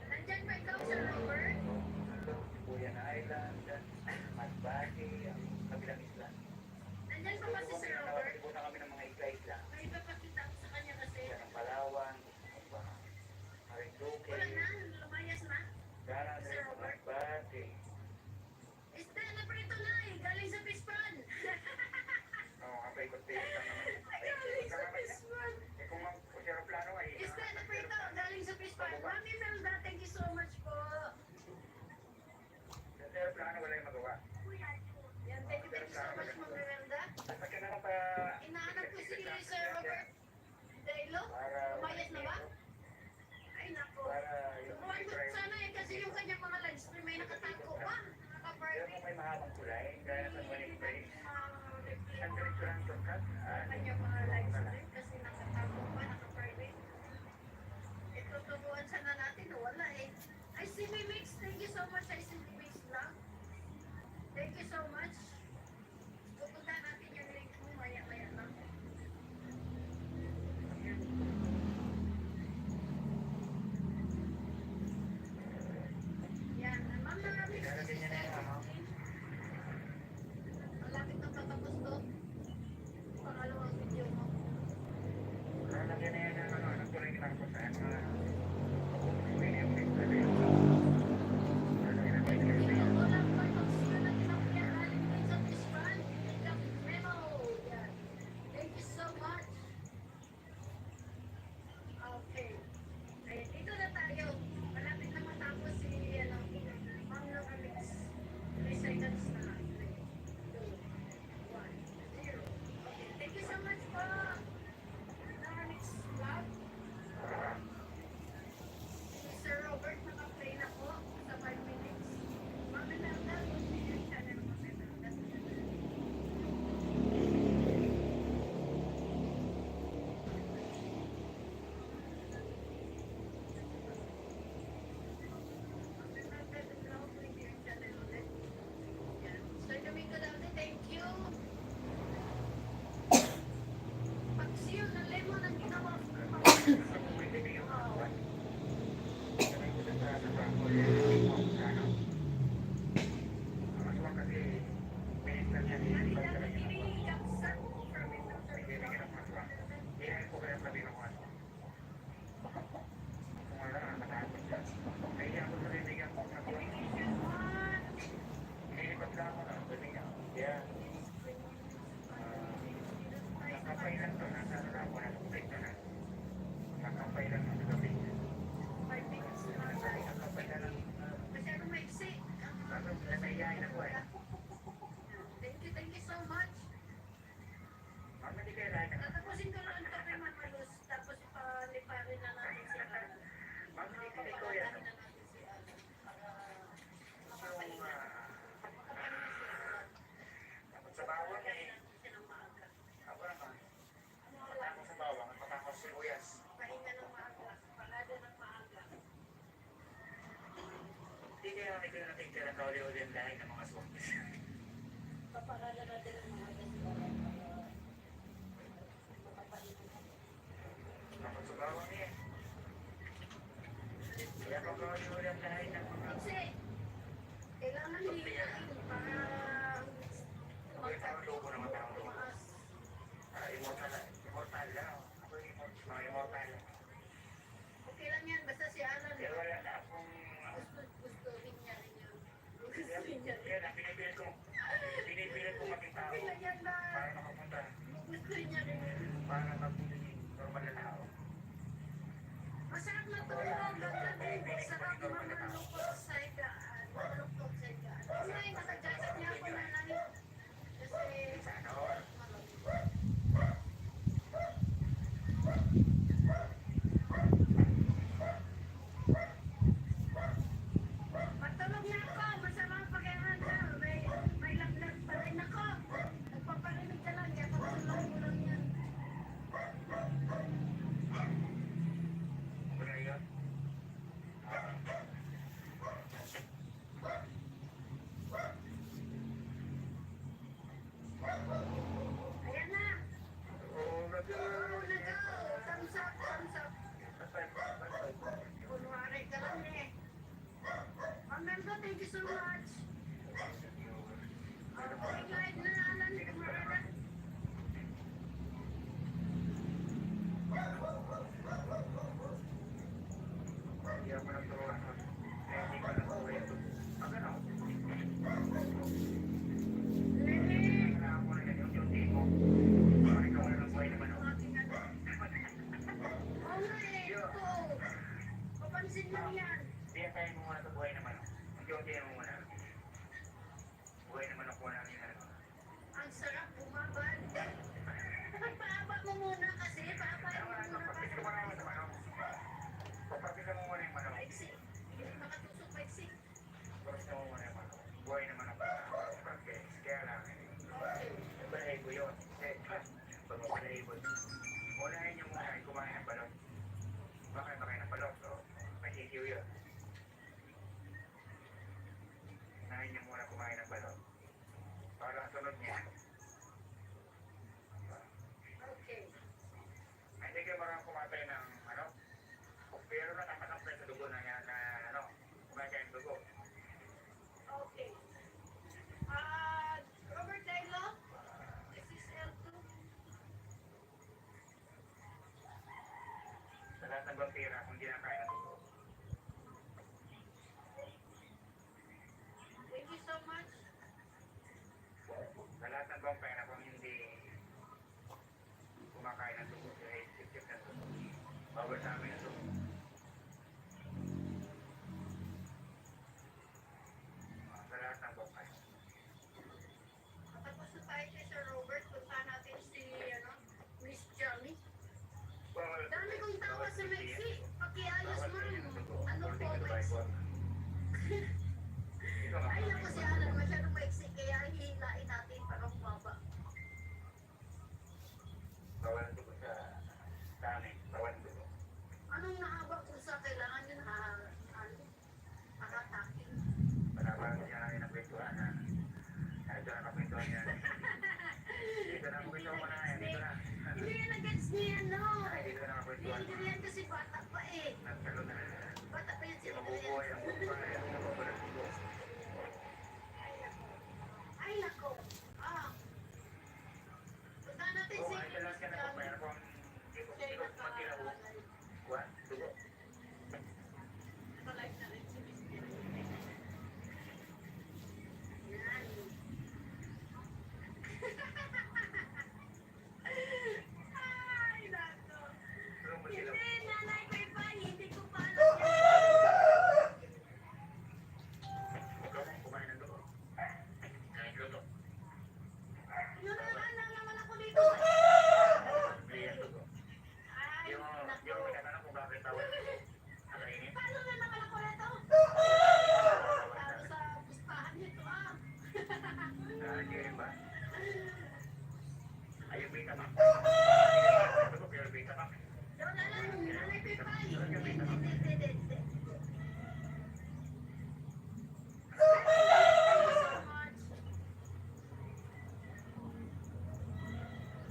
B: nandyan pa ikaw, Sir Robert?
C: Buyan Island, Masbate, ang kabilang isla.
B: Nandyan pa ba si Sir Robert?
C: Nakalimutan kami ng mga isla-isla.
B: May ipapakita ko sa kanya kasi.
C: Yan ang Palawan, Marinduque,
B: Wala na, lumayas na.
C: Garan,
B: Sir Robert?
C: Masbate.
B: Isda na prito na eh, galing sa Pispan.
C: Oo, kapay-kapay ka naman.
B: Galing sa Pispan.
C: Eh kung ang aeroplano ay...
B: Isda na prito, galing sa Pispan. Mami Melda, thank you so much po.
C: Sa aeroplano wala yung magawa.
B: Yan, thank you so much, Mami Melda.
C: Basta ka naman pa...
B: Inaanap ko si Sir Robert Daylo. Lumayas na ba? Ay, nako.
C: Para yung...
B: Turuan ko sana eh, kasi yung kanyang mga live stream may nakatago pa.
C: Pero
B: Naka-party.
C: kung may mahabang kulay, gaya ng money place, ang
B: Mga
C: diretso lang shortcut.
B: kanyang mga live stream kasi nakatago pa, naka-party. Ituturuan sana natin, wala eh. Ay, si Mimix, thank you so much. Ay, si Mimix lang. Thank you so much. Pupunta natin yung link mo, maya-maya lang. Yan, ma'am, maraming
C: Ilalagay niya na yung ano.
B: malapit na patapos to. Pangalawang video mo.
C: Lalagyan na yan ng ano, ng kulay ni Marcos sa mga... May yung link na rin. Lalagyan na
B: Thank
C: tayo
B: you,
C: ng link.
B: walang pagkakas ka na tinapyan galing din sa Pispan. Memo. Yan. Thank you so much. Okay. Ayan, dito na tayo. Malapit na matapos si Ma'am Loramix. 3 seconds na lang. 3, 2, 1, 0. Okay, thank you so much po. Loramix Vlog. Si Sir Robert, naka-play na po sa 5 minutes. Mami Melda, yung yung channel mo, Mami Melda. Mami Melda, Vlog, yung channel ulit. Yan. Sir Domingo Dante, thank you. Pagsiyo ng lemon ang ginawa ko. Wow. Manila na tinigap sa from
C: Nakapailan to, nasa ano na ako, nasa break na na. Nakapailan to sa gabi.
B: 5 minutes na lang tayo.
C: Nakapailan lang.
B: Masyado maiksi.
C: Tapos nanayain ako eh.
B: Thank you so much.
C: Ma'am, hindi kayo lahat.
B: Tatapusin ko lang ito kay Ma'am Malus, tapos paliparin na natin si Alan.
C: Ma'am, hindi kayo ko yan.
B: Papapalarin na natin si Alan.
C: Yung,
B: Makapahinga. Makapahinga si Alan.
C: Tapos sa bawang eh.
B: Pagkain natin siya ng maaga.
C: Ako naman. Matako sa bawang at matako sa sibuyas.
B: Pahinga ng maaga. Palada ng maaga.
C: Hindi kaya may kaya natin kaya kauli-uli ang lahat ng mga swakis.
B: Paparada natin ng maaga si Alan. Makapahinga.
C: Tapos sa bawang eh. Kaya pag kauli-uli ang lahat ng mga...
B: Kasi, thank you so much. Going live na, Alan. Kumarada.
C: Hindi ako nagturuan. Hindi ko nagturuan ito. Ang ano?
B: Lele.
C: Kailangan mo na yan yung duty mo. Parang ikaw na ng buhay naman ako.
B: Oo nga eh, ito. Papansin lang yan.
C: Hindi tayo mo muna sa buhay naman. Unti-unti mo muna. Buhay naman ako na rin.
B: Ang sarap bumabad. Paaba mo muna kasi. Paaba mo muna
C: Papapit ko
B: kasi.
C: muna sa manok. Papapit mo muna yung manok.
B: Paiksi. Hindi makatusok paiksi.
C: Tapos mo muna yung manok. Buhay naman ako. Practice. Kaya lang. Balahibo yun. Pag mabalahibo. Unahin niyo muna ay kumain ng balot. Baka makain ng balot. So, may sisiw yun. Unahin niyo muna kumain ng balot. Para ang sunod niya.
B: Okay.
C: Hindi kayo marang kumatay ng ano. Pero nakatanong sa dugo na yan na ano. Kumain kayo ng dugo.
B: Okay. Robert Daylo, this is L2.
C: Sa lahat ng vampira, kung di na kain ng dugo.
B: Thank you so much.
C: Sa lahat ng vampira, kung hindi kumakain ng dugo, sila isip ng dugo. Bawal sa amin ang dugo. Sa lahat ng vampira.
B: Tapos na tayo kay Sir Robert. Punta natin si Miss Johnny.
C: Bawal sa
B: Dami kong tawa sa Mexi. Pakiayos
C: bawal sa
B: ma'am.
C: inyo ng dugo.
B: Ano po,
C: According to the
B: Mexi?
C: Bible. Ito nga.
B: Ay, naku si Alan. Masyadong Mexi. Kaya hihilain natin para bumaba.
C: Bawal ang dugo sa amin. Bawal ang dugo.
B: Anong nahaba kung sa kailangan yun nakataking?
C: Panabago siya namin ng kwentuhan na ito na kapwentuhan niya. Dito na kapwentuhan mo na yan. Dito na.
B: Hindi yan ang-gets niya, no?
C: Ay, dito na kapwentuhan mo.
B: Hindi yan kasi bata pa eh.
C: Nagkaroon na.
B: Bata pa yan
C: Hindi
B: si
C: mabubuhay ang buhay. Ang nababalas ko.
B: Ay, nako. Punta natin
C: Oo,
B: si
C: ay dalas ka na po. Mayroon pang hindi ko magkinabu. Kuha, dugo.
B: Nakalive na rin si Miss Jenny. Yan. Ay, nako.
C: Pero mo sila.
B: Hindi, nanay ko iba. Hindi ko pa alam yan.
C: Ikaw mong kumain ng dugo. Kain luto.
B: Nunaan lang naman ako dito.
C: Bili ang dugo.
B: Ay,
C: Yung
B: nako.
C: may tatanong kung bakit tawag. Nakainit.
B: Paano na naman ako nito? Para sa pustahan nito,
C: Nakakirin ba? Ayaw Betamax. Dugo pero Betamax.
B: Doon na lang, nanay ko iba. Hindi.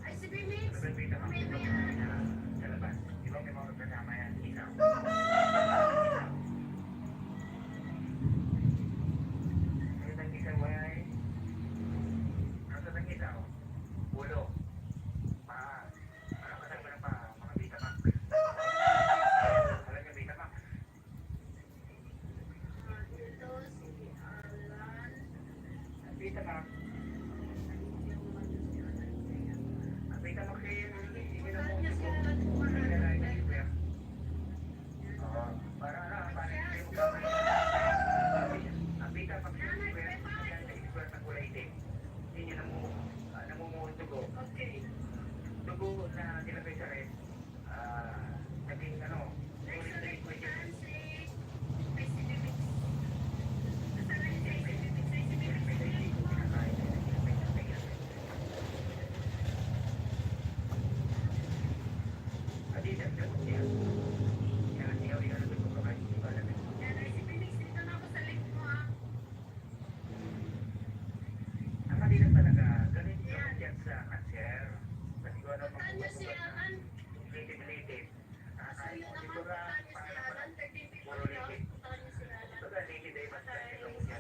B: Ay, si Bimix.
C: Pero Betamax.
B: May
C: Ito
B: may
C: sa labas. Di ba may mga kasama yan? Ikaw. Ano ang isaw ay? Ano ang isaw? Ulo. Paa. Ano kasama ng paa? Mga Betamax. Alam niyo Betamax?
B: Ito si Alan.
C: Ang Betamax. Ang Betamax ay
B: Saan niya si Alan kumahan?
C: Oo. Para ano? Para hindi mo gawin. Ang Betamax yung expert ng kulay itim. Hindi niya namumuhon dugo.
B: Okay.
C: Dugo na nilagay sa red. Naging ano?
B: Next
C: Ulit
B: na
C: na equation.
B: si Bimix. Nasaan na si Bimix? Si Bimix. Yan ay si Bimix. Dito na ako sa link mo, Puntahan niyo si Alan. Kasi yun naman, puntahan niyo si Alan. 13 people daw. Puntahan niyo si Alan. Patay si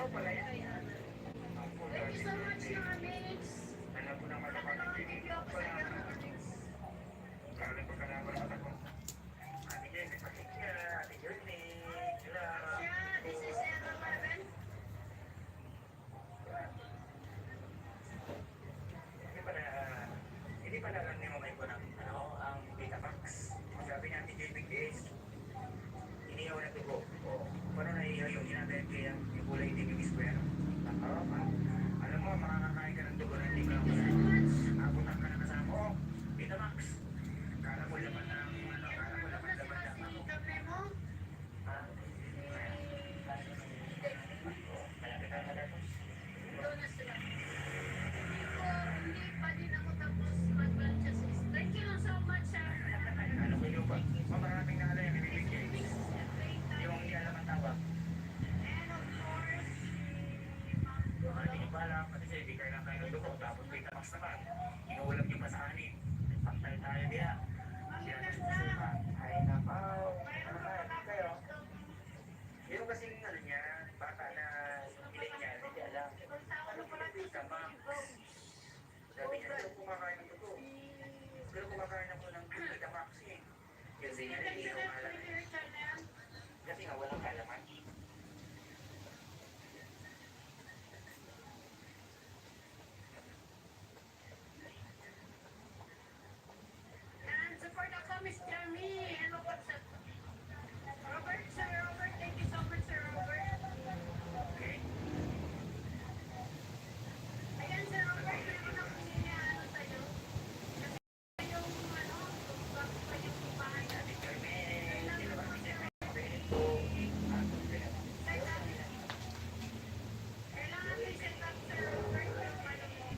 C: pala yan. Ang puto.
B: Thank you so much, Namix.
C: Alam ko naman ako.
B: Thank you ako sa iyo, Namix.
C: Galing ko ka na ako. Ate Jen, nagpakit ka. Ate Journey. Hello.
B: Yeah, this is Emma Marvin.
C: Hindi pala alam ni Mamay ko ng ang Betamax. Sabi niya, Ate Jen, bigdays. Inihaw na tugo. O, paano naihaw yung ginagawa kaya yung kulay hindi bibis ko yan? Alam mo, makakakain ka ng tugo na hindi mo lang kasama. Abutan ka na kasama ko. Betamax. Kala mo laman ng kala mo laman laman lang ako.
B: Kape mo?
C: Ha? Malapit na ka dito.
B: Doon na sila. Hindi pa din ako tapos mag-plancha sis. Thank you so much, sir.
C: Ano ko yung pa? Maraming na alay ang ibibigay. Yung hindi alam ang tawag.
B: And of course,
C: Hindi nyo pa alam, kasi siya hindi kayo lang kayo ng dugo. Tapos Betamax naman. Inuulam nyo pa sa anin. Paktay tayo diya. Siya na susuka. Ay napaw. Ano na, kayo? Yung kasing ano niya, bata na pilit niya, hindi alam. Betamax. Sabi niya, pero kumakain ng dugo. Pero kumakain ako ng Betamax eh. Kasi niya, hindi ko alam. Kasi nga walang kalaman.
B: And support ako, Miss Jeremy. Hello po sa Robert, Sir Robert. Thank you so much, Sir Robert.
C: Okay?
B: Ayan, Sir Robert, meron akong ano sa'yo. Kasi yung ano, bago pa yung bahay natin. Kailangan mo, Sir Kailangan may set up, Sir Robert. Yung ano mo.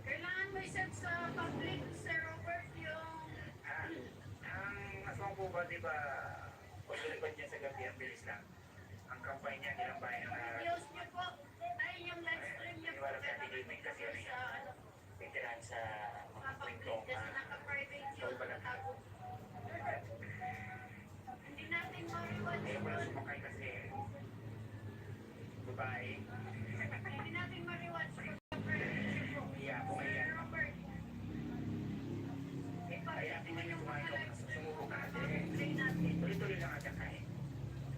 B: Kailangan may set sa public, Sir Robert, yung
C: Paglilipad niya sa gabi, ang bilis lang. Ang kampanya niya, nilang bayan na
B: videos niyo po. Ay, yung live stream niyo po.
C: iniwala sa ating gaming kasi ano
B: Sa
C: yan,
B: ano,
C: veteran sa mga
B: mga public.
C: kwentong
B: Kasi naka-private yung tago. Hindi natin ma-rewatch
C: eh, wala
B: yun.
C: sumakay kasi babae.
B: Hindi natin ma-rewatch yung private po.
C: Iya, pumayan.
B: Sir Robert.
C: Kaya
B: Ipag-check mo
C: tingnan niyo
B: yung
C: kumain
B: mga
C: ko,
B: live stream
C: sumuko ka
B: po.
C: natin.
B: Play natin.
C: Tuloy-tuloy lang ang kain.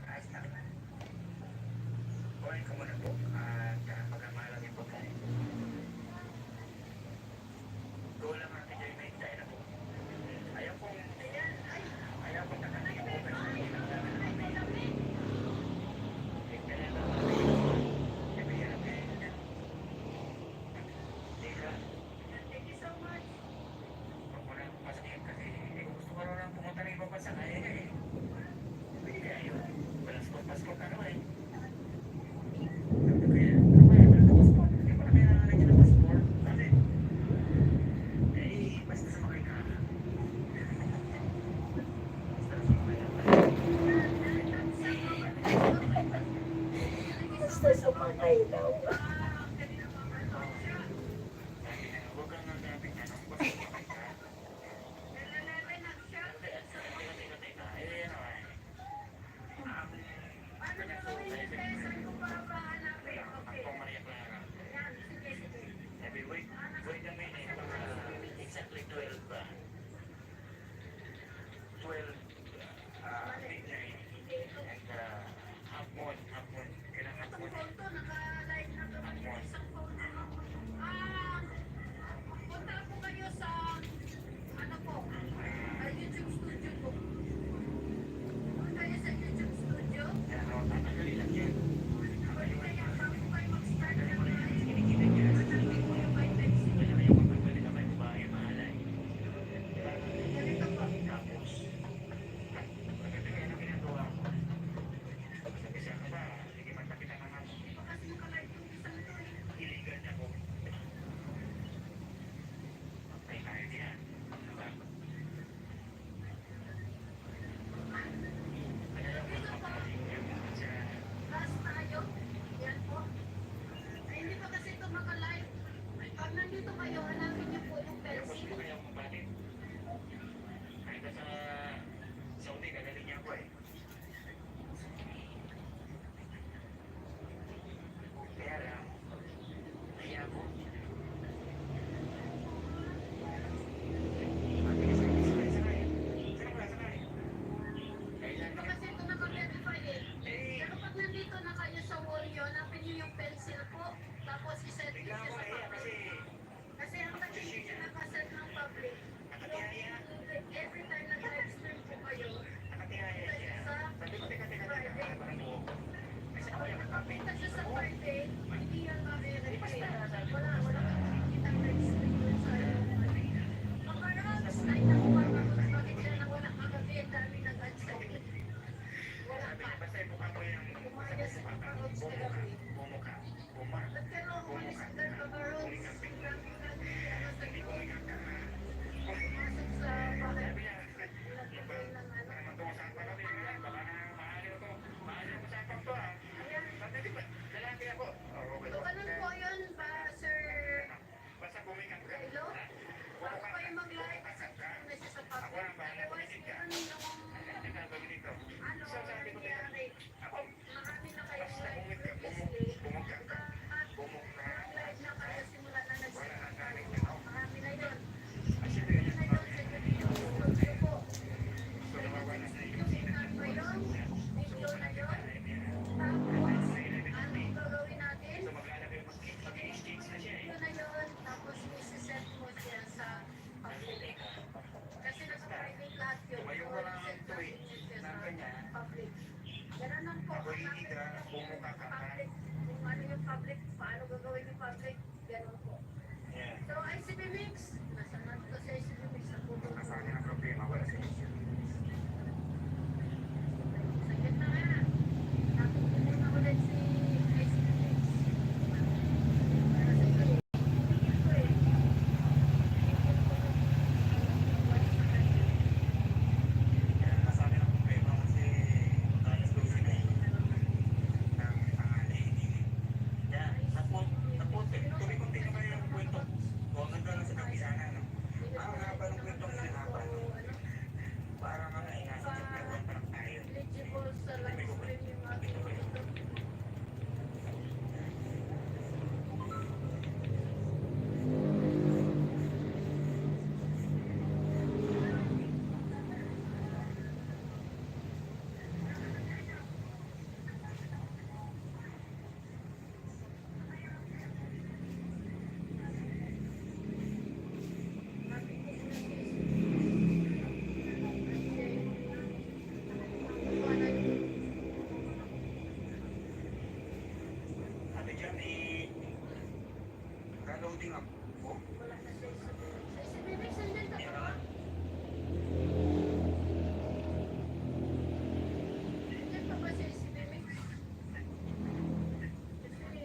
C: Ayos na. Kumain ka muna po at pagkamalang yung pagkain. Go lang ang medyo may tayo na po. Ayaw pong,
B: Ayan, ay,
C: ayaw pong nakatingin po
B: ay,
C: kasi
B: ay,
C: hindi lang namin
B: ay, ay, lamig. Thank you so much.
A: Basta sumakay daw.
B: Kanina pa ba? Nalalaman na siya. Ano gagawin ni Tess? Saan ko pa ba hanapin? Okay. Yan, sige, sige.
C: Exactly 12 ba? 12 midnight and half moon. Kailangan half moon.
B: Itong photo, naka-live na to.
C: nga ako nahiya kasi
B: Kasi ang kasi sinakasan ng public, every time na live stream po kayo,
C: nakatihaya siya. Sabi ko, teka, parang buhok ko. Kasi ako yung nagkape.
B: kasi sa Friday, hindi yan ma-verify. Wala kang kitang live stream doon sa Pagkaroons, ay nakuha ko bakit siya na wala kagabi, ang dami nag-answer. Wala
C: Sabi
B: pa.
C: ko, basta mukha mo yung
B: Umayos sa Pagkaroons kagabi.
C: bumukha.
B: Nagkaroon ako umalis ka ng Pagkaroons.
C: Hindi ko magkaka.
B: Pumasok sa bahay.
C: Sabi niya,
B: Naglagay ng ano.
C: para matuwasan pa kami, baka na maaliw ko. Maaliw ko sa to ah. Sabi di ba, lalaki ako. Oh, okay.
B: So, ganun po yun ba, Sir
C: Basta bumikat ka.
B: Hello? Bago kayo mag-live, kasi kung nasa sa public, otherwise, meron yung ano,
C: So sabi ko kaya,
B: nangyari.
C: ako,
B: Marami na kayong
C: basta
B: live
C: bumukha
B: previously.
C: ka.
B: At
C: Bumukha.
B: live na kayo simula na
C: Wala
B: nag-set
C: nang
B: kayo.
C: galing tao.
B: Marami na yun.
C: Kasi
B: Marami na yun sa video. Studio po.
C: so nawawala na yung
B: Tingnan mo yun. Video na yun. Tapos, anong gagawin natin?
C: so maglalagay mag-i-stage na siya eh.
B: Ito na yun, tapos isi-set mo siya sa public. Kasi nasa private lahat yun.
C: Tumayo ko lang
B: Set
C: ito eh.
B: natin siya
C: Ng
B: sa
C: kanya.
B: public. Ganun lang po.
C: Ako hihiga, bumukha ka.
B: Public. Kung ano yung public, paano gagawin yung public, ganun po.
C: Yeah.
B: So, ICB Mix, nasa natin ko sa ICB Mix na po.
C: Nasa akin ang problema, wala sa isip.
B: Sakit na nga. Nakukunin na ulit si ICB Mix. Para sa iyo, ito eh.
C: Kaya nasa akin ang problema kasi tayo sa sila eh. Ng pangali. Kaya, tapos, tuloy-kunti naman yung kwento. O, ganda lang sa kapisana, no? Ang haba ng kwento ng hinahapan, no? Para mga inasip na buwan pa lang tayo.
B: Eligible sa live stream yung ating ito.
C: Sabi dyan eh, ka-loading ako. Oh,
B: Wala na siya sa ICB Mix, andyan ka
C: yan
B: pa.
C: na.
B: Andyan ka ba sa ICB Mix? Kasi,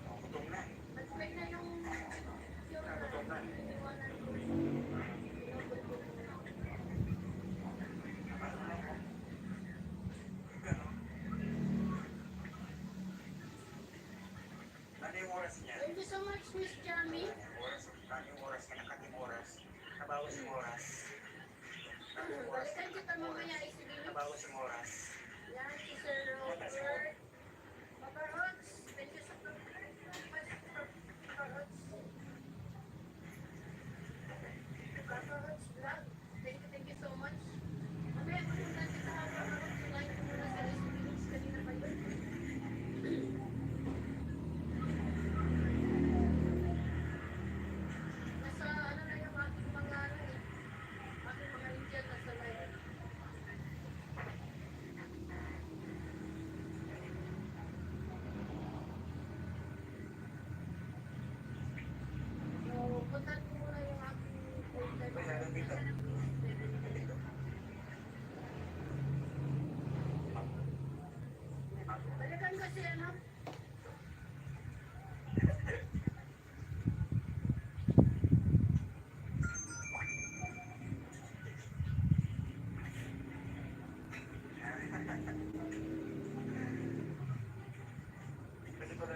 C: Oh, gutom na.
B: nag-play na yung iniwanan ko.
C: Ano yung oras niya?
B: Thank you so much, Miss Jamie.
C: Ano yung oras niya? Nakating oras. Nabawas yung oras.
B: Balikan kita mamaya ICB Mix.
C: Nabawas yung oras.
B: Yan, si Sir Robert. Papa Rods, thank you so much. Papa Rods. Papa Rods Vlog, thank you so much. Mamaya pumunta kita Papa Rods. Like ko muna sa ICB Mix kanina pa yun. Nasa ano na yung aking mga ano eh. Aking mga Indian nasa live. So, punta ko muna yung aking balikan kasi ano.
C: Kasi pala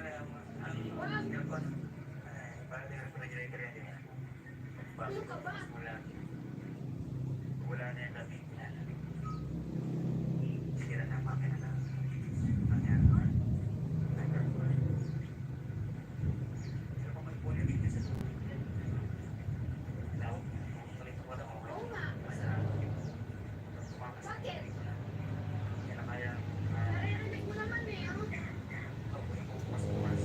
C: ang aircon, parang din ang refrigerator yan din.
B: Ano ka ba?
C: Wala na yung lamig niya. Sira na ang makina na. Ang aircon. Pero kung may puno dito sa sulit. Daw, tuloy ko na okay.
B: Oo nga.
C: Tumakas.
B: Bakit?
C: Yan na kaya.
B: Naririnig mo naman eh. Ano?
C: Bukas.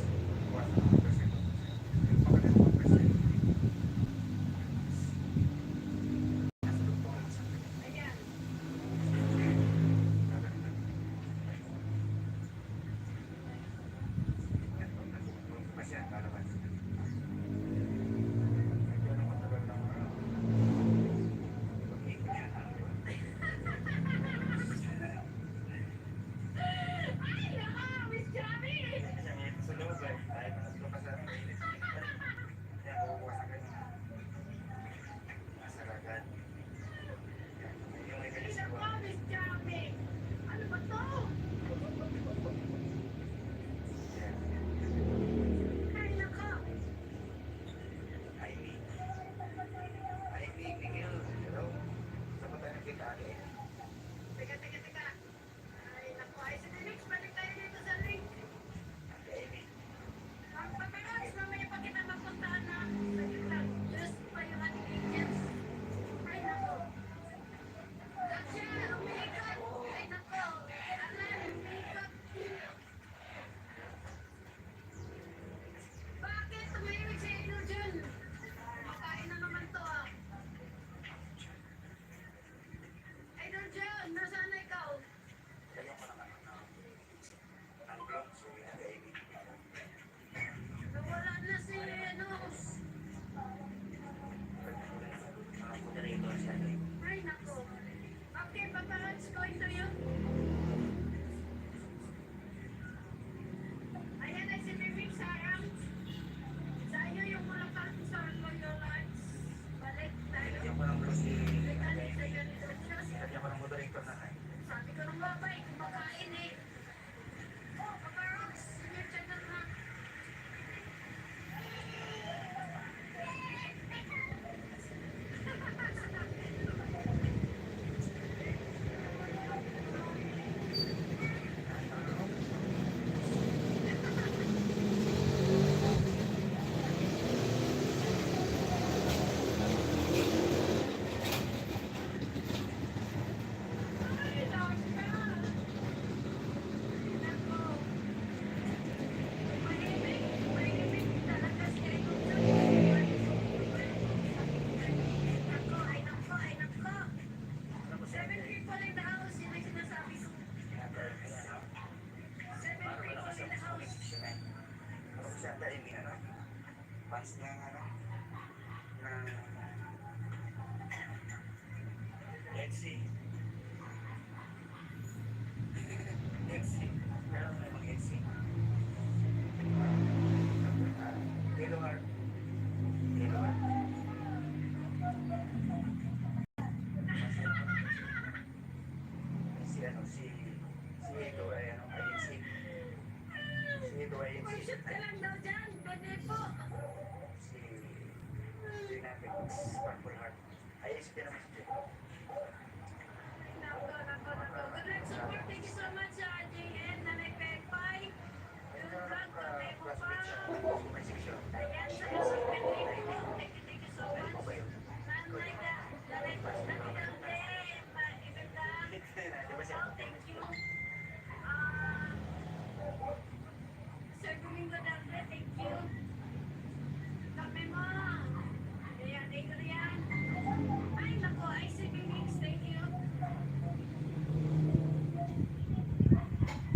C: ay may ano, fans ng ano, ng Etsy. Etsy. Meron na namang Etsy. Yellow Heart. Yellow Heart. Si ano, si Edo ay ano, agency. Si Edo ay agency.
B: Mag-shoot ka lang daw dyan. Pwede po.
C: Si Dynamics Purple Heart. Ay, agency din naman si Edo.
B: Nako. Good luck support. Thank you so much sa JN. Nanay Pepay. Yung vlog ko, tayo mo pa.
C: May section.
B: Ayan, sa secret review. Thank you so
C: Ay,
B: much.
C: pa ba yun?
B: Nanay ka. Nanay ka. Nanay ka. Ibenta.
C: Di ba siya?
B: Oh, thank you. Ah, Sir Domingo Dante, thank you. Kape mo. Ayan, thank you riyan. Ay, nako, ICB Mix, thank you.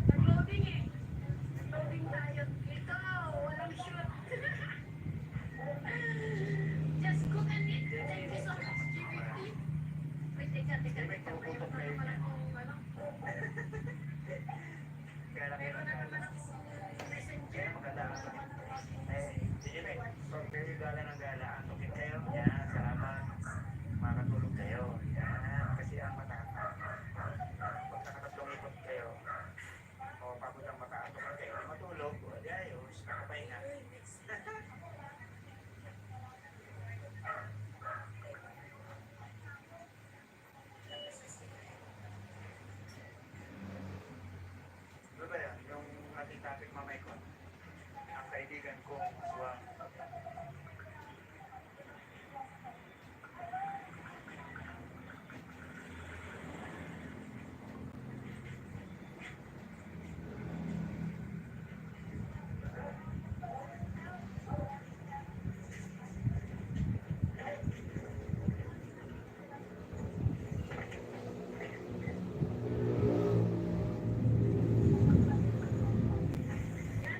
B: Nag-loading eh. Loading tayo. Ito, walang shoot. Just cook and eat. Thank you so much, GPT. Wait, teka. May papayaw na naman akong ano.
C: Kaya
B: Meron na naman akong messenger.
C: Kaya maganda ka. Sige na. So, kayo gala ng gala. Antukin kayo. Yan. Salamat. Makatulog kayo. Yan. Kasi ang mata. Pag nakatatlong ikot kayo, o pagod ang makaantukan kayo, di matulog. O di ayos. Nakapahinga. Ano ba yan? Yung ating topic mamay ko. Ang kaibigan kong aswang.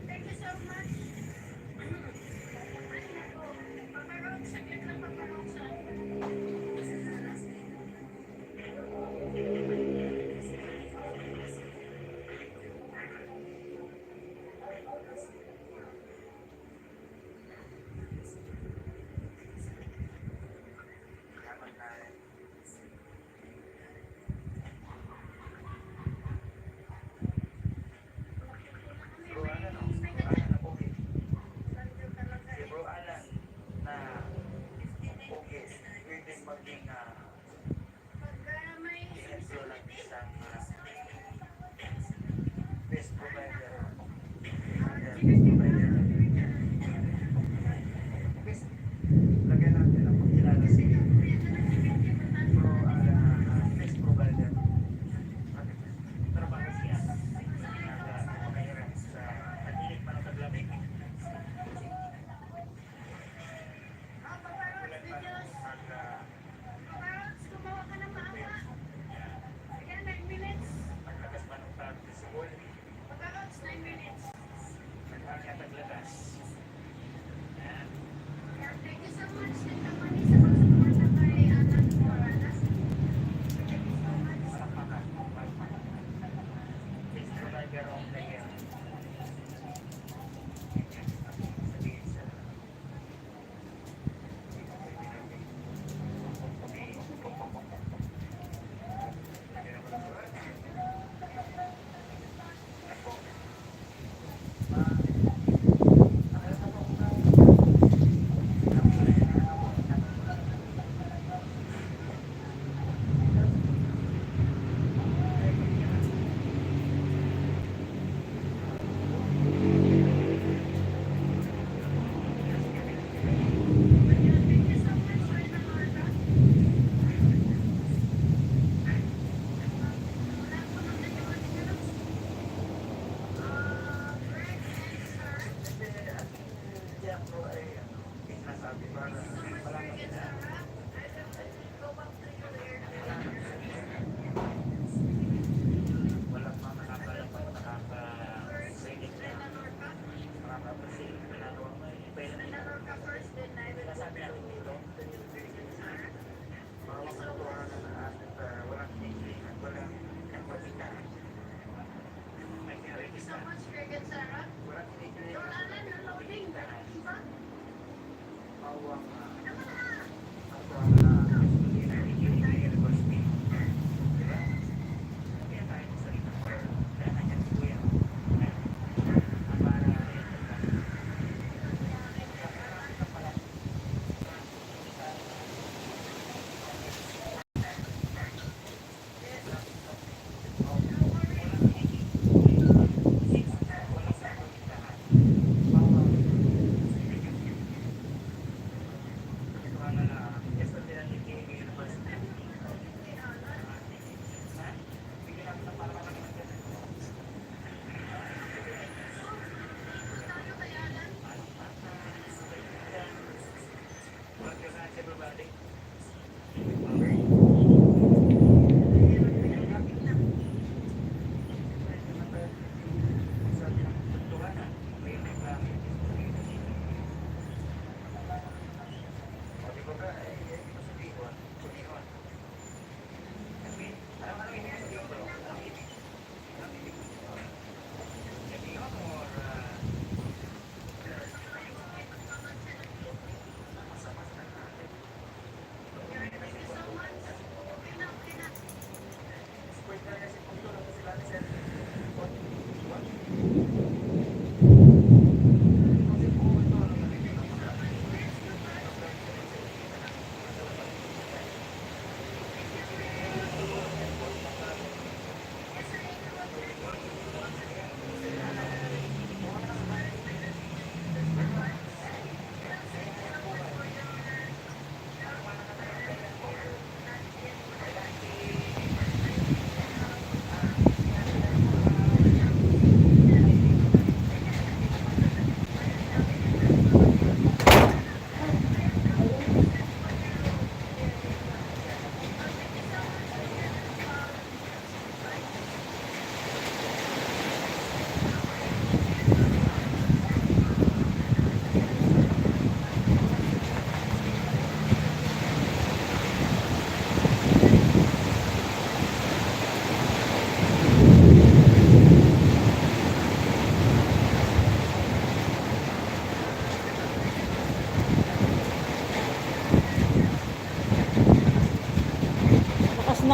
B: Thank you so much.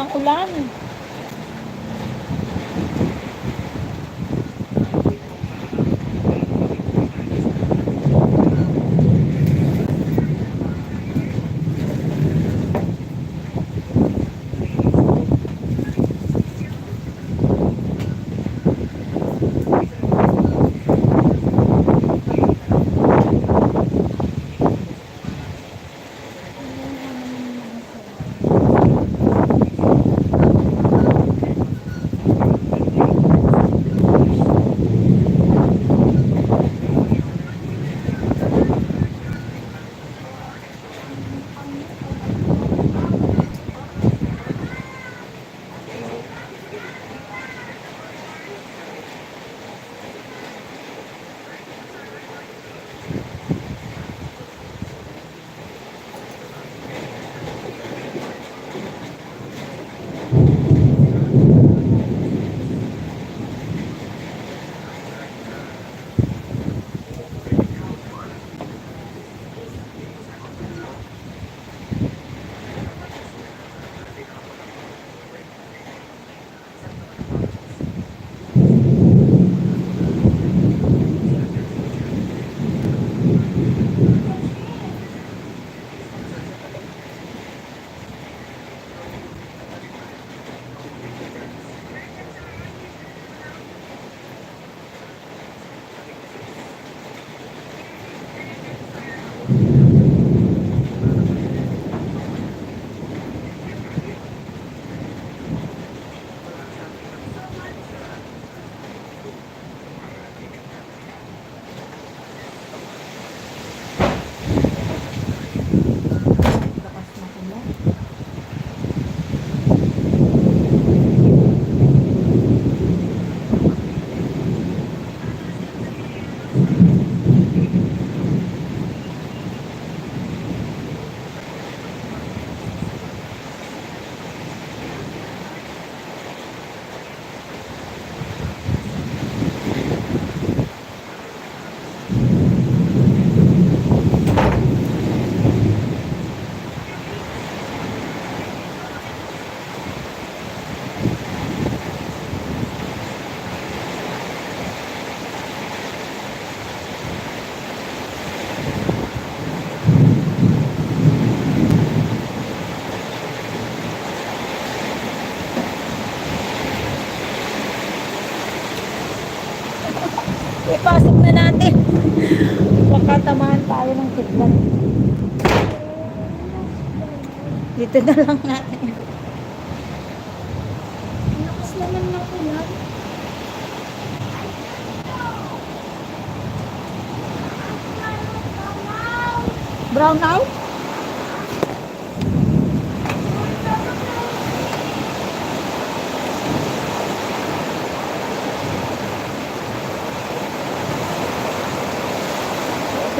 D: ng ulan. Ipasok na natin. Baka tamaan tayo ng kidlat. Dito na lang natin.
A: Lakas naman ng ulan.
D: Brown out?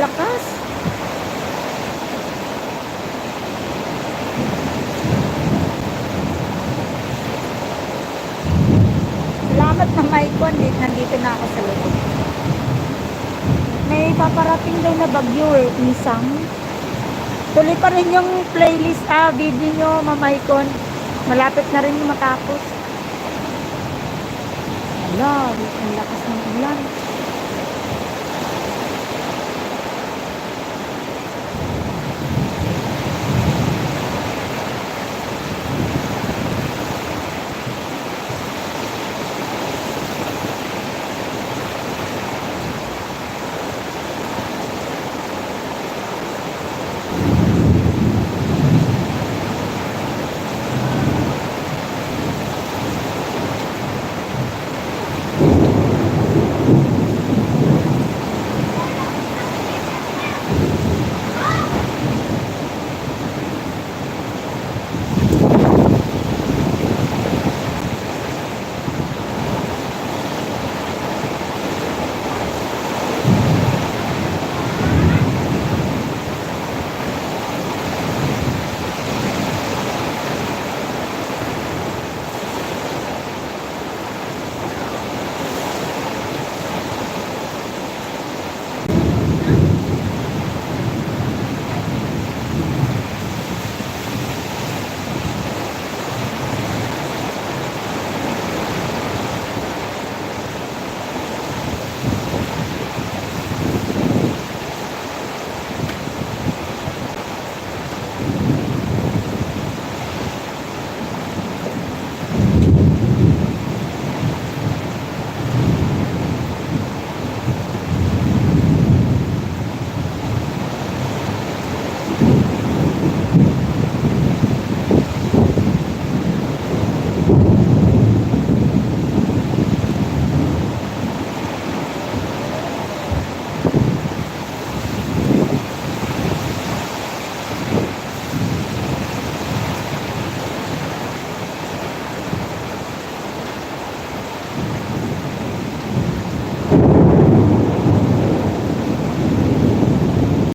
D: Lakas. Salamat na Maicon. Nandito na ako sa loob. May paparating daw na bagyo eh. Isang. Tuloy pa rin yung playlist video nyo, Mamaicon. Malapit na rin yung matapos. Wala, ang lakas ng ulan.